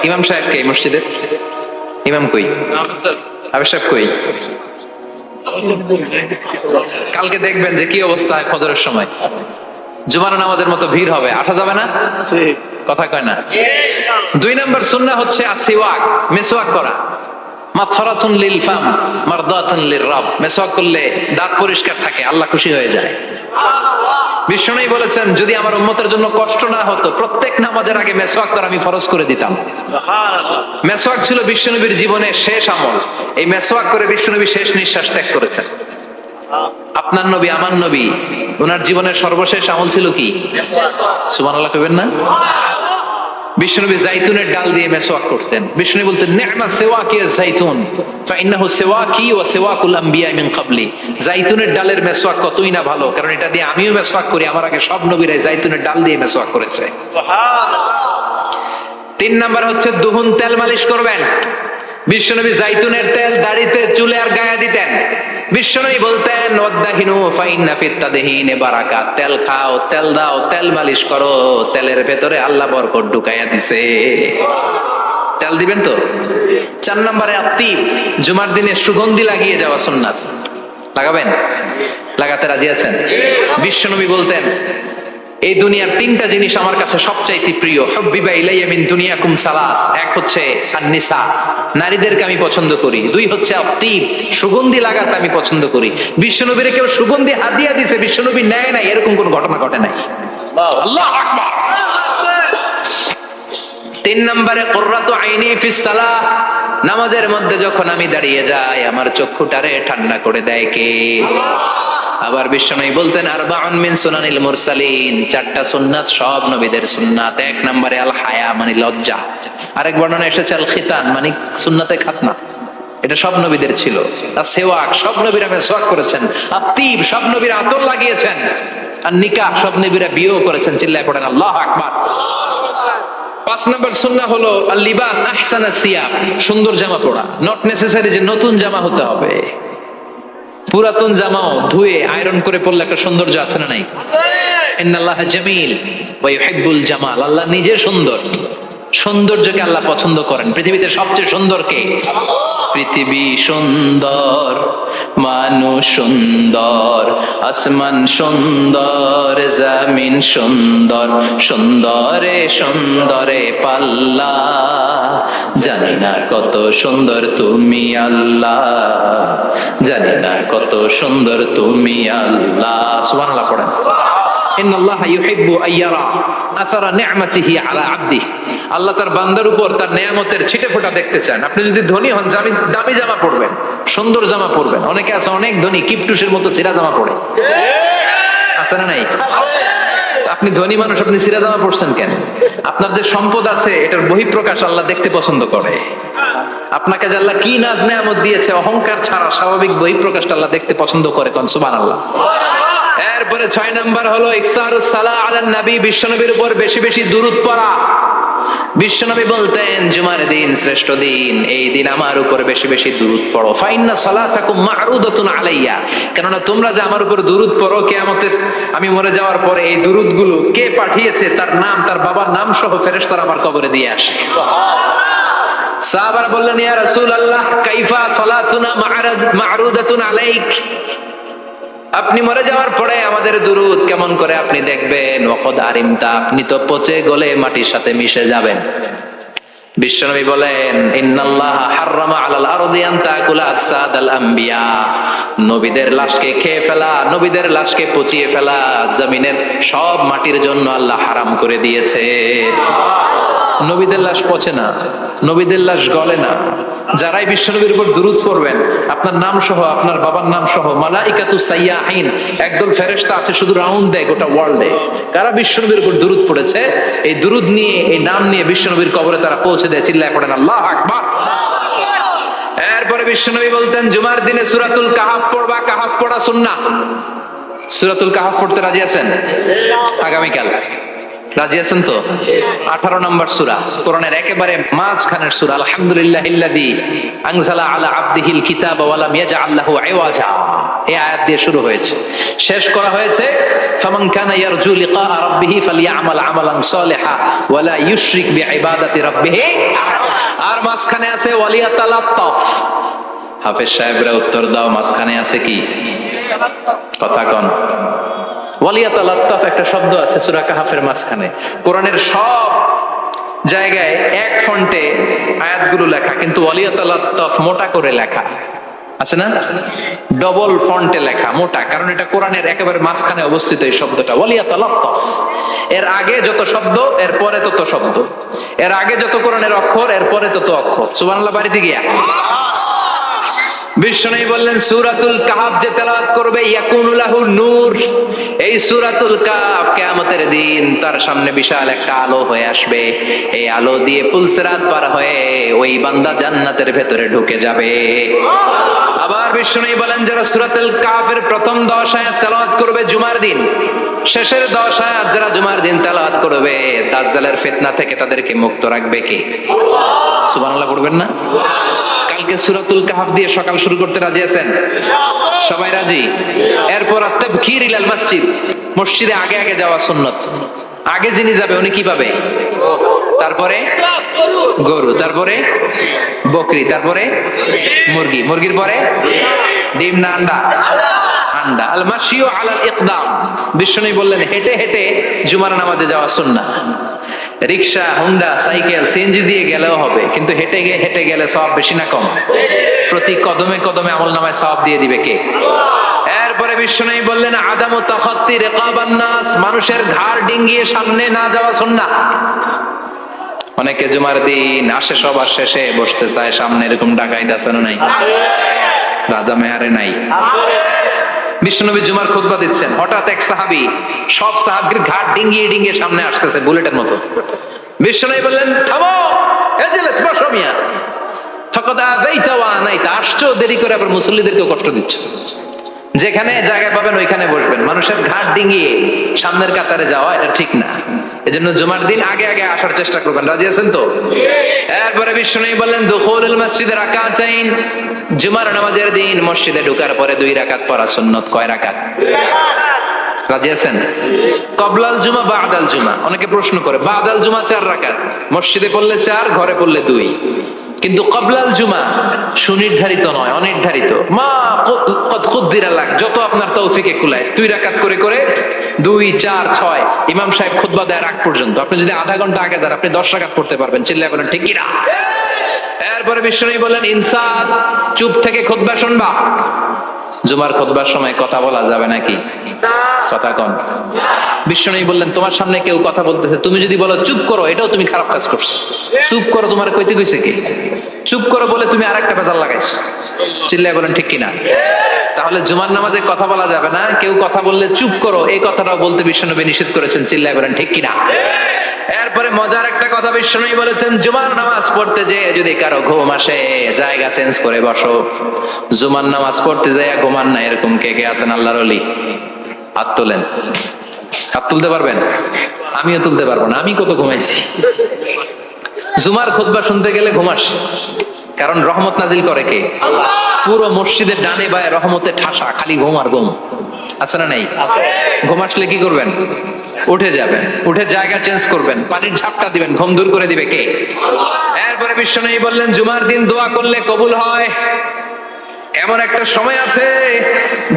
ইমাম সাহেব কে মসজিদের? ইমাম কই? আবেদ সাহেব কই? কালকে দেখবেন যে কি অবস্থা ফজরের সময় জুমার নামাজের মতো ভিড় হবে, আসা যাবে না, কথা কয় না। 2 নম্বর সুন্নাহ হচ্ছে আসিওয়াক, মিসওয়াক করা। মাথরাতুন লিল ফাম মারদাতুন লির রব, মিসওয়াক করলে দাঁত পরিষ্কার থাকে, আল্লাহ খুশি হয়ে যায়। বিষ্ণু বলেছেন যদি আমার উম্মতের জন্য কষ্ট না হতো প্রত্যেক নামাজের আগে মেসওয়াক করা আমি ফরজ করে দিতাম। মেসওয়াক ছিল বিশ্বনবীর জীবনের শেষ আমল। এই মেসওয়াক করে বিশ্বনবী শেষ নিঃশ্বাস ত্যাগ করেছেন। আপনার নবী আমার নবী ওনার জীবনের সর্বশেষ আমল ছিল কি? সুবহানাল্লাহ কইবেন না? বিষ্ণুনবী জাইতুনের ডাল দিয়ে মেসওয়াক করতেন। বিষ্ণু বলতেন নি'মা সিওয়াকি আয-যাইতুন ফাইন্নাহু সিওয়াকি ওয়া সিওয়াকুল আমবিয়া মিন ক্বাবলি। জাইতুনের ডালের মেসওয়াক কতই না ভালো, কারণ এটা দিয়ে আমিও মেসওয়াক করি, আমার আগে সব নবীরাই জাইতুনের ডাল দিয়ে মেসওয়াক করেছে। সুবহানাল্লাহ। 3 নাম্বার হচ্ছে দুহুন, তেল মালিশ করবেন। বিশ্বনবী জাইতুনের তেল দাড়িতে চুলে আর গায়ে দিতেন। বিশ্বনবী বলতেন ওয়াদাহিনু ফাইন্না ফিত তাদহিনে বারাকাত, তেল খাও, তেল দাও, তেল মালিশ করো, তেলের ভেতরে আল্লাহ বরকত ঢুকাইয়া দিছে। তেল দিবেন তো? 4 নম্বরে আত্তিব, জুমার দিনে সুগন্ধি লাগিয়ে যাওয়া সুন্নাত। লাগাবেন? লাগাতে রাজি আছেন? বিশ্বনবী বলতেন এই দুনিয়ার 3টা জিনিস আমার কাছে সবচাইতে প্রিয়। হুব্বিবা ইলাইয়া মিন দুনিয়াকুম সালাস, এক হচ্ছে আন-নিসা, নারীদেরকে আমি পছন্দ করি। 2 হচ্ছে আত্তিব, সুগন্ধি লাগাতে আমি পছন্দ করি। বিশ্বনবীর কেউ সুগন্ধি হাদিয়া দিয়েছে, বিশ্বনবী নেয় নাই, এরকম কোন ঘটনা ঘটে নাই। আল্লাহু আকবার। 3 নম্বরে কুররাতু আইনি ফিস সালাহ, নামাজের মধ্যে যখন আমি দাঁড়িয়ে যাই আমার চক্ষুটারে ঠান্ডা করে দেয় কে? আবার বিশ্বনবী বলতেন আরবাউন মিন সুনানিল মুরসালিন, 4টা সুন্নাত সব নবীদের সুন্নাত। 1 নম্বরে আল হায়া মানে লজ্জা, আরেক বর্ণনা এসেছে আল খিতান মানে সুন্নাতে খাতনা, এটা সব নবীদের ছিল। আর সেওয়াক, সব নবীরা মেসওয়াক করেছেন। আত্তিব, সব নবীরা আতর লাগিয়েছেন। আর নিকাহ, সব নবীরা বিয়েও করেছেন। চিল্লায় পড়েন আল্লাহু আকবার। 5 নম্বর সুন্নাহ হলো আল লিবাস আহসানা সিয়াব, সুন্দর জামা পরা। নট নেসেসারি যে নতুন জামা হতে হবে, পুরাতন জামাও ধুয়ে আয়রন করে পরলে একটা সৌন্দর্য আছে না নাই? ইন্নাল্লাহা জামিল ওয়া ইউহিব্বুল জামাল, আল্লাহ নিজে সুন্দর, সৌন্দর্যকে আল্লাহ পছন্দ করেন। পৃথিবীতে সবচেয়ে সুন্দর কে? পৃথিবী সুন্দর, মানুষ সুন্দর, আসমান সুন্দর, জমিন সুন্দর, সুন্দরে সুন্দরে পাল্লা, জানি না কত সুন্দর তুমি আল্লাহ, জানি না কত সুন্দর তুমি আল্লাহ। সুবহানাল্লাহ পড়েন। ইন্নাল্লাহা ইউহিব্বু আইয়ারা আসারা নি'মাতিহি আলা আবদিহি, আল্লাহ তার বান্দার উপর তার নেয়ামতের ছিটেফোঁটা দেখতে চান। আপনি যদি ধনী হন দামি জামা পরবেন, সুন্দর জামা পরবেন। অনেকে আছে অনেক ধনী কিপটুসের মতো সিরা জামা পরে, আছে না নাই? আপনি ধনী মানুষ, আপনি সিরা জামা পরছেন কেন? আপনার যে সম্পদ আছে এটার বহিঃপ্রকাশ আল্লাহ দেখতে পছন্দ করে। আপনাকে যে আল্লাহ কি নাজ নেয়ামত দিয়েছে, অহংকার ছাড়া স্বাভাবিক বহিঃপ্রকাশটা আল্লাহ দেখতে পছন্দ করে। কোন সুবহানাল্লাহ। এরপরে 6 নাম্বার হলো ইকসারুস সালাহ আলান নবী, বিশ্বনবীর উপর বেশি বেশি দুরূদ পড়া। বিশ্বনবী বলতেন জুমার দিন শ্রেষ্ঠ দিন, এই দিন আমার উপর বেশি বেশি দুরূদ পড়ো। ফাইন্না সালাতাকুম মা'রুদাতুন আলাইয়া, কেননা তোমরা যে আমার উপর দুরূদ পড়ো, কিয়ামতের আমি মরে যাওয়ার পরে এই দুরূদগুলো কে পাঠিয়েছে তার নাম, তার বাবার নাম সহ ফেরেশতারা আমার কবরে দিয়ে আসে। সাহাবারা বললেন ইয়া রাসূলুল্লাহ কাইফা সালাতুনা মা'রুদাতুন আলাইক, আপনি মরে যাওয়ার পরে আমাদের দুরূদ কেমন করে আপনি দেখবেন? ওয়াকাদ আরিমতা, আপনি তো পচে গলে মাটির সাথে মিশে যাবেন। বিশ্বনবী বলেন ইন্নাল্লাহা হাররামা আলাল আরদি আন তাকুলা আজসাদাল আমবিয়া, নবীদের লাশকে খেয়ে ফেলা, নবীদের লাশকে পচিয়ে ফেলা জমিনের সব মাটির জন্য আল্লাহ হারাম করে দিয়েছে। নবীদের লাশ পচে না, নবীদের লাশ গলে না। যারাই বিশ্বনবীর উপর দুরূদ পড়বেন, আপনার নাম সহ, আপনার বাবার নাম সহ, মালাইকাতুস সাইয়াহিন, একদল ফেরেশতা আছে শুধু রাউন্ড দেয় গোটা ওয়ার্ল্ডে। কারা বিশ্বনবীর উপর দুরূদ পড়েছে, এই দুরূদ নিয়ে, এই নাম নিয়ে বিশ্বনবীর কবরে তারা পৌঁছে দেয়। চিল্লায় পড়েন আল্লাহু আকবার। এরপরে বিশ্বনবী বলতেন জুমার দিনে সূরাতুল কাহাফ পড়বা, কাহাফ পড়া সুন্নাহ। সূরাতুল কাহাফ পড়তে রাজি আছেন? আগামীকাল রাজি আছেন তো? 18 নম্বর সূরা, কোরআনের একেবারে মাঝখানের সূরা। আলহামদুলিল্লাহিল্লাযী আনজালা আলা আবদিহিল কিতাবা ওয়া লাম ইয়াজআল লাহু ইওয়াজা, এই আয়াত দিয়ে শুরু হয়েছে, শেষ করা হয়েছে ফামান কানা ইয়ারজু লিকা রাব্বিহি ফালইআমাল আমালান সালিহা ওয়া লা ইউশরিক বিইবাদাতি রাব্বিহি। আর মাঝখানে আছে ওয়ালিয়াতালাত্তাফ। হাফেজ সাহেবরা উত্তর দাও, মাঝখানে আছে কি? কথা কন। ওয়ালিয়াতালাত্তাফ একটা শব্দ আছে সূরা কাহফের মাঝখানে। কোরআনের সব জায়গায় এক ফন্টে আয়াতগুলো লেখা, কিন্তু ওয়ালিয়াতালাত্তাফ মোটা করে লেখা আছে না, ডবল ফন্টে লেখা, মোটা, কারণ এটা কোরআনের একেবারে মাঝখানে অবস্থিত এই শব্দটা ওয়ালিয়াতালাত্তাফ। এর আগে যত শব্দ এর পরে তত শব্দ, এর আগে যত কোরআনের অক্ষর এর পরে তত অক্ষর। সুবহানাল্লাহ বাড়িতে গিয়া বিষ্ণু বললেন সূরাতুল কাহফ যে তেলাওয়াত করবে ইয়াকুনু লাহু নূর, এই সূরাতুল কাহফ কিয়ামতের দিন তার সামনে বিশাল একটা আলো হয়ে আসবে। এই আলো দিয়ে পুলসিরাত পার হয়ে ওই বান্দা জান্নাতের ভেতরে ঢুকে যাবে। আবার বিষ্ণু বলেন যারা সূরাতুল কাহফের প্রথম 10 আয়াত তেলাওয়াত করবে জুমার দিন, শেষের 10 আয়াত যারা জুমার দিন তেলাওয়াত করবে, দাজ্জালের ফিতনা থেকে তাদেরকে মুক্ত রাখবে কে? সুবহানাল্লাহ পড়বেন না? কালকে সূরাতুল কাহফ দিয়ে সকাল শুরু করতে রাজি আছেন? সবাই রাজি? এরপর আত-তাবকির ইলাল মসজিদ, মসজিদে আগে আগে যাওয়া সুন্নাত। আগে যিনি যাবে উনি কি পাবে? তারপরে গরু, তারপরে বকরি, তারপরে মুরগি, মুরগির পরে ডিম না আন্ডা? আন্ডা। আল মাশিউ আলাল ইকদাম, বিষ্ণু বললেন হেঁটে হেঁটে জুমার নামাজে যাওয়া সুন্নাহ। রিকশা, হোন্ডা, সাইকেল, সিএনজি দিয়ে গেলেও হবে, কিন্তু হেঁটে হেঁটে গেলে সওয়াব বেশি না কম? প্রতি কদমে কদমে আমলনামায় সওয়াব দিয়ে দিবে কে? এরপরে বিষ্ণু বললেন আদামু তাখাত্তি রিকাবান নাস, মানুষের ঘাড় ডিঙ্গিয়ে সামনে না যাওয়া সুন্নাহ। অনেকে জুমার দিন আসে সবার শেষে বসতে চায় সামনে, এরকম ডাকাইত আছে না নাই? রাজা মেহারে নাই? বিশ্বনবী জুমার খুতবা দিচ্ছেন, হঠাৎ এক সাহাবী সব সাহাবীর ঘাট ডিঙ্গিয়ে ডিঙ্গিয়ে সামনে আসতেছে বুলেটের মতো। বিশ্বনবী বললেন থামো, এজেলেস বসো মিয়া, ফাকাদ আযাইতা ওয়া আনাইতা, আসছো দেরি করে আবার মুসল্লিদেরকে কষ্ট দিচ্ছ। যেখানে জায়গা পাবেন ওইখানে বসবেন, মানুষের ঘাট ডিঙ্গিয়ে সামনের কাতারে যাওয়া এটা ঠিক না। এজন্য জুমার দিন আগে আগে আসার চেষ্টা করবেন। রাজি আছেন তো? এরপরে বিশ্বনবী বললেন দুখুলুল মসজিদে রাকাতাইন, জুমার নামাজের দিন মসজিদে ঢোকার পরে 2 রাকাত পড়া সুন্নাত। কয় রাকাত? রাজি আছেন? কবলাল জুমা বাদাল জুমা, অনেকে প্রশ্ন করে বাদাল জুমা 4 রাকাত, মসজিদে পড়লে 4, ঘরে পড়লে 2, কিন্তু কবলাল জুমা সুনির্ধারিত নয়, অনির্ধারিত। মা কদ খুদ্দিরা লাক, যত আপনার তৌফিকে কুলায় 2 রাকাত করে করে 2, 4, 6 ইমাম সাহেব খুতবা দেওয়ার আগ পর্যন্ত আপনি যদি আধা ঘন্টা আগে দেন আপনি 10 রাকাত পড়তে পারবেন। চিল্লায় বলেন ঠিক কি না? এরপরে বিষ্ণু বলেন ইনসাত, চুপ থেকে খুতবা শুনবা। জুমার খুতবার সময় কথা বলা যাবে নাকি? কথা কন। বিষ্ণু বললেন তোমার সামনে কেউ কথা বলতেছে, তুমি যদি বলো চুপ করো, এটাও তুমি খারাপ কাজ করছো। চুপ করো তোমার কইতে কইছে কে? চুপ করো বলে তুমি আরেকটা ভেজাল লাগাইছো। চিল্লায় বলেন ঠিক কিনা? তাহলে জুমার নামাজে কথা বলা যাবে না, কেউ কথা বললে চুপ করো এই কথাটাও বলতে বিশ্বনবী নিষেধ করেছেন। চিল্লায় বলেন ঠিক কিনা? এরপরে মজার একটা কথা বিশ্বনবী বলেছেন, জুমার নামাজ পড়তে যেয়ে যদি কারো ঘুম আসে জায়গা চেঞ্জ করে বসো। জুমার নামাজ পড়তে যায় ঘুমান না, এরকম কে কে আছেন আল্লাহর ওলি? হাত তোলেন। হাত তুলতে পারবেন? আমিও তুলতে পারবো না, আমি কত ঘুমাইছি। জুমার খুতবা শুনতে গেলে ঘুম আসে, কারণ রহমত নাজিল করে কে? আল্লাহ। পুরো মসজিদের ডানে বায়ে রহমতে ঠাসা, খালি ঘুম আর ঘুম। আছে না নাই? ঘুম আসলে কি করবেন? উঠে যাবেন, উঠে জায়গা চেঞ্জ করবেন, পানির ঝাপটা দিবেন, ঘুম দূর করে দিবে কে? এরপরে বিশ্বনবী বললেন জুমার দিন দোয়া করলে কবুল হয়। এমন একটা সময় আছে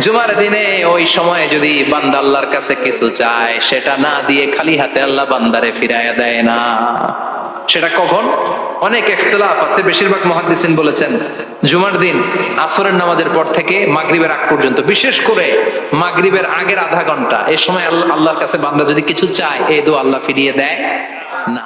জুমার দিনে, ওই সময়ে যদি বান্দা আল্লাহর কাছে কিছু চায় সেটা না দিয়ে খালি হাতে আল্লাহ বান্দারে ফিরাইয়া দেয় না। সেটা কখন? অনেক ইখতিলাফ আছে, বেশিরভাগ মুহাদ্দিসিন বলেছেন জুমার দিন আসরের নামাজের পর থেকে মাগরিবের আগ পর্যন্ত, বিশেষ করে মাগরিবের আগের আধা ঘন্টা, এই সময় আল্লাহর কাছে বান্দা যদি কিছু চায় এই দোয়া আল্লাহ ফিরিয়ে দেয় না।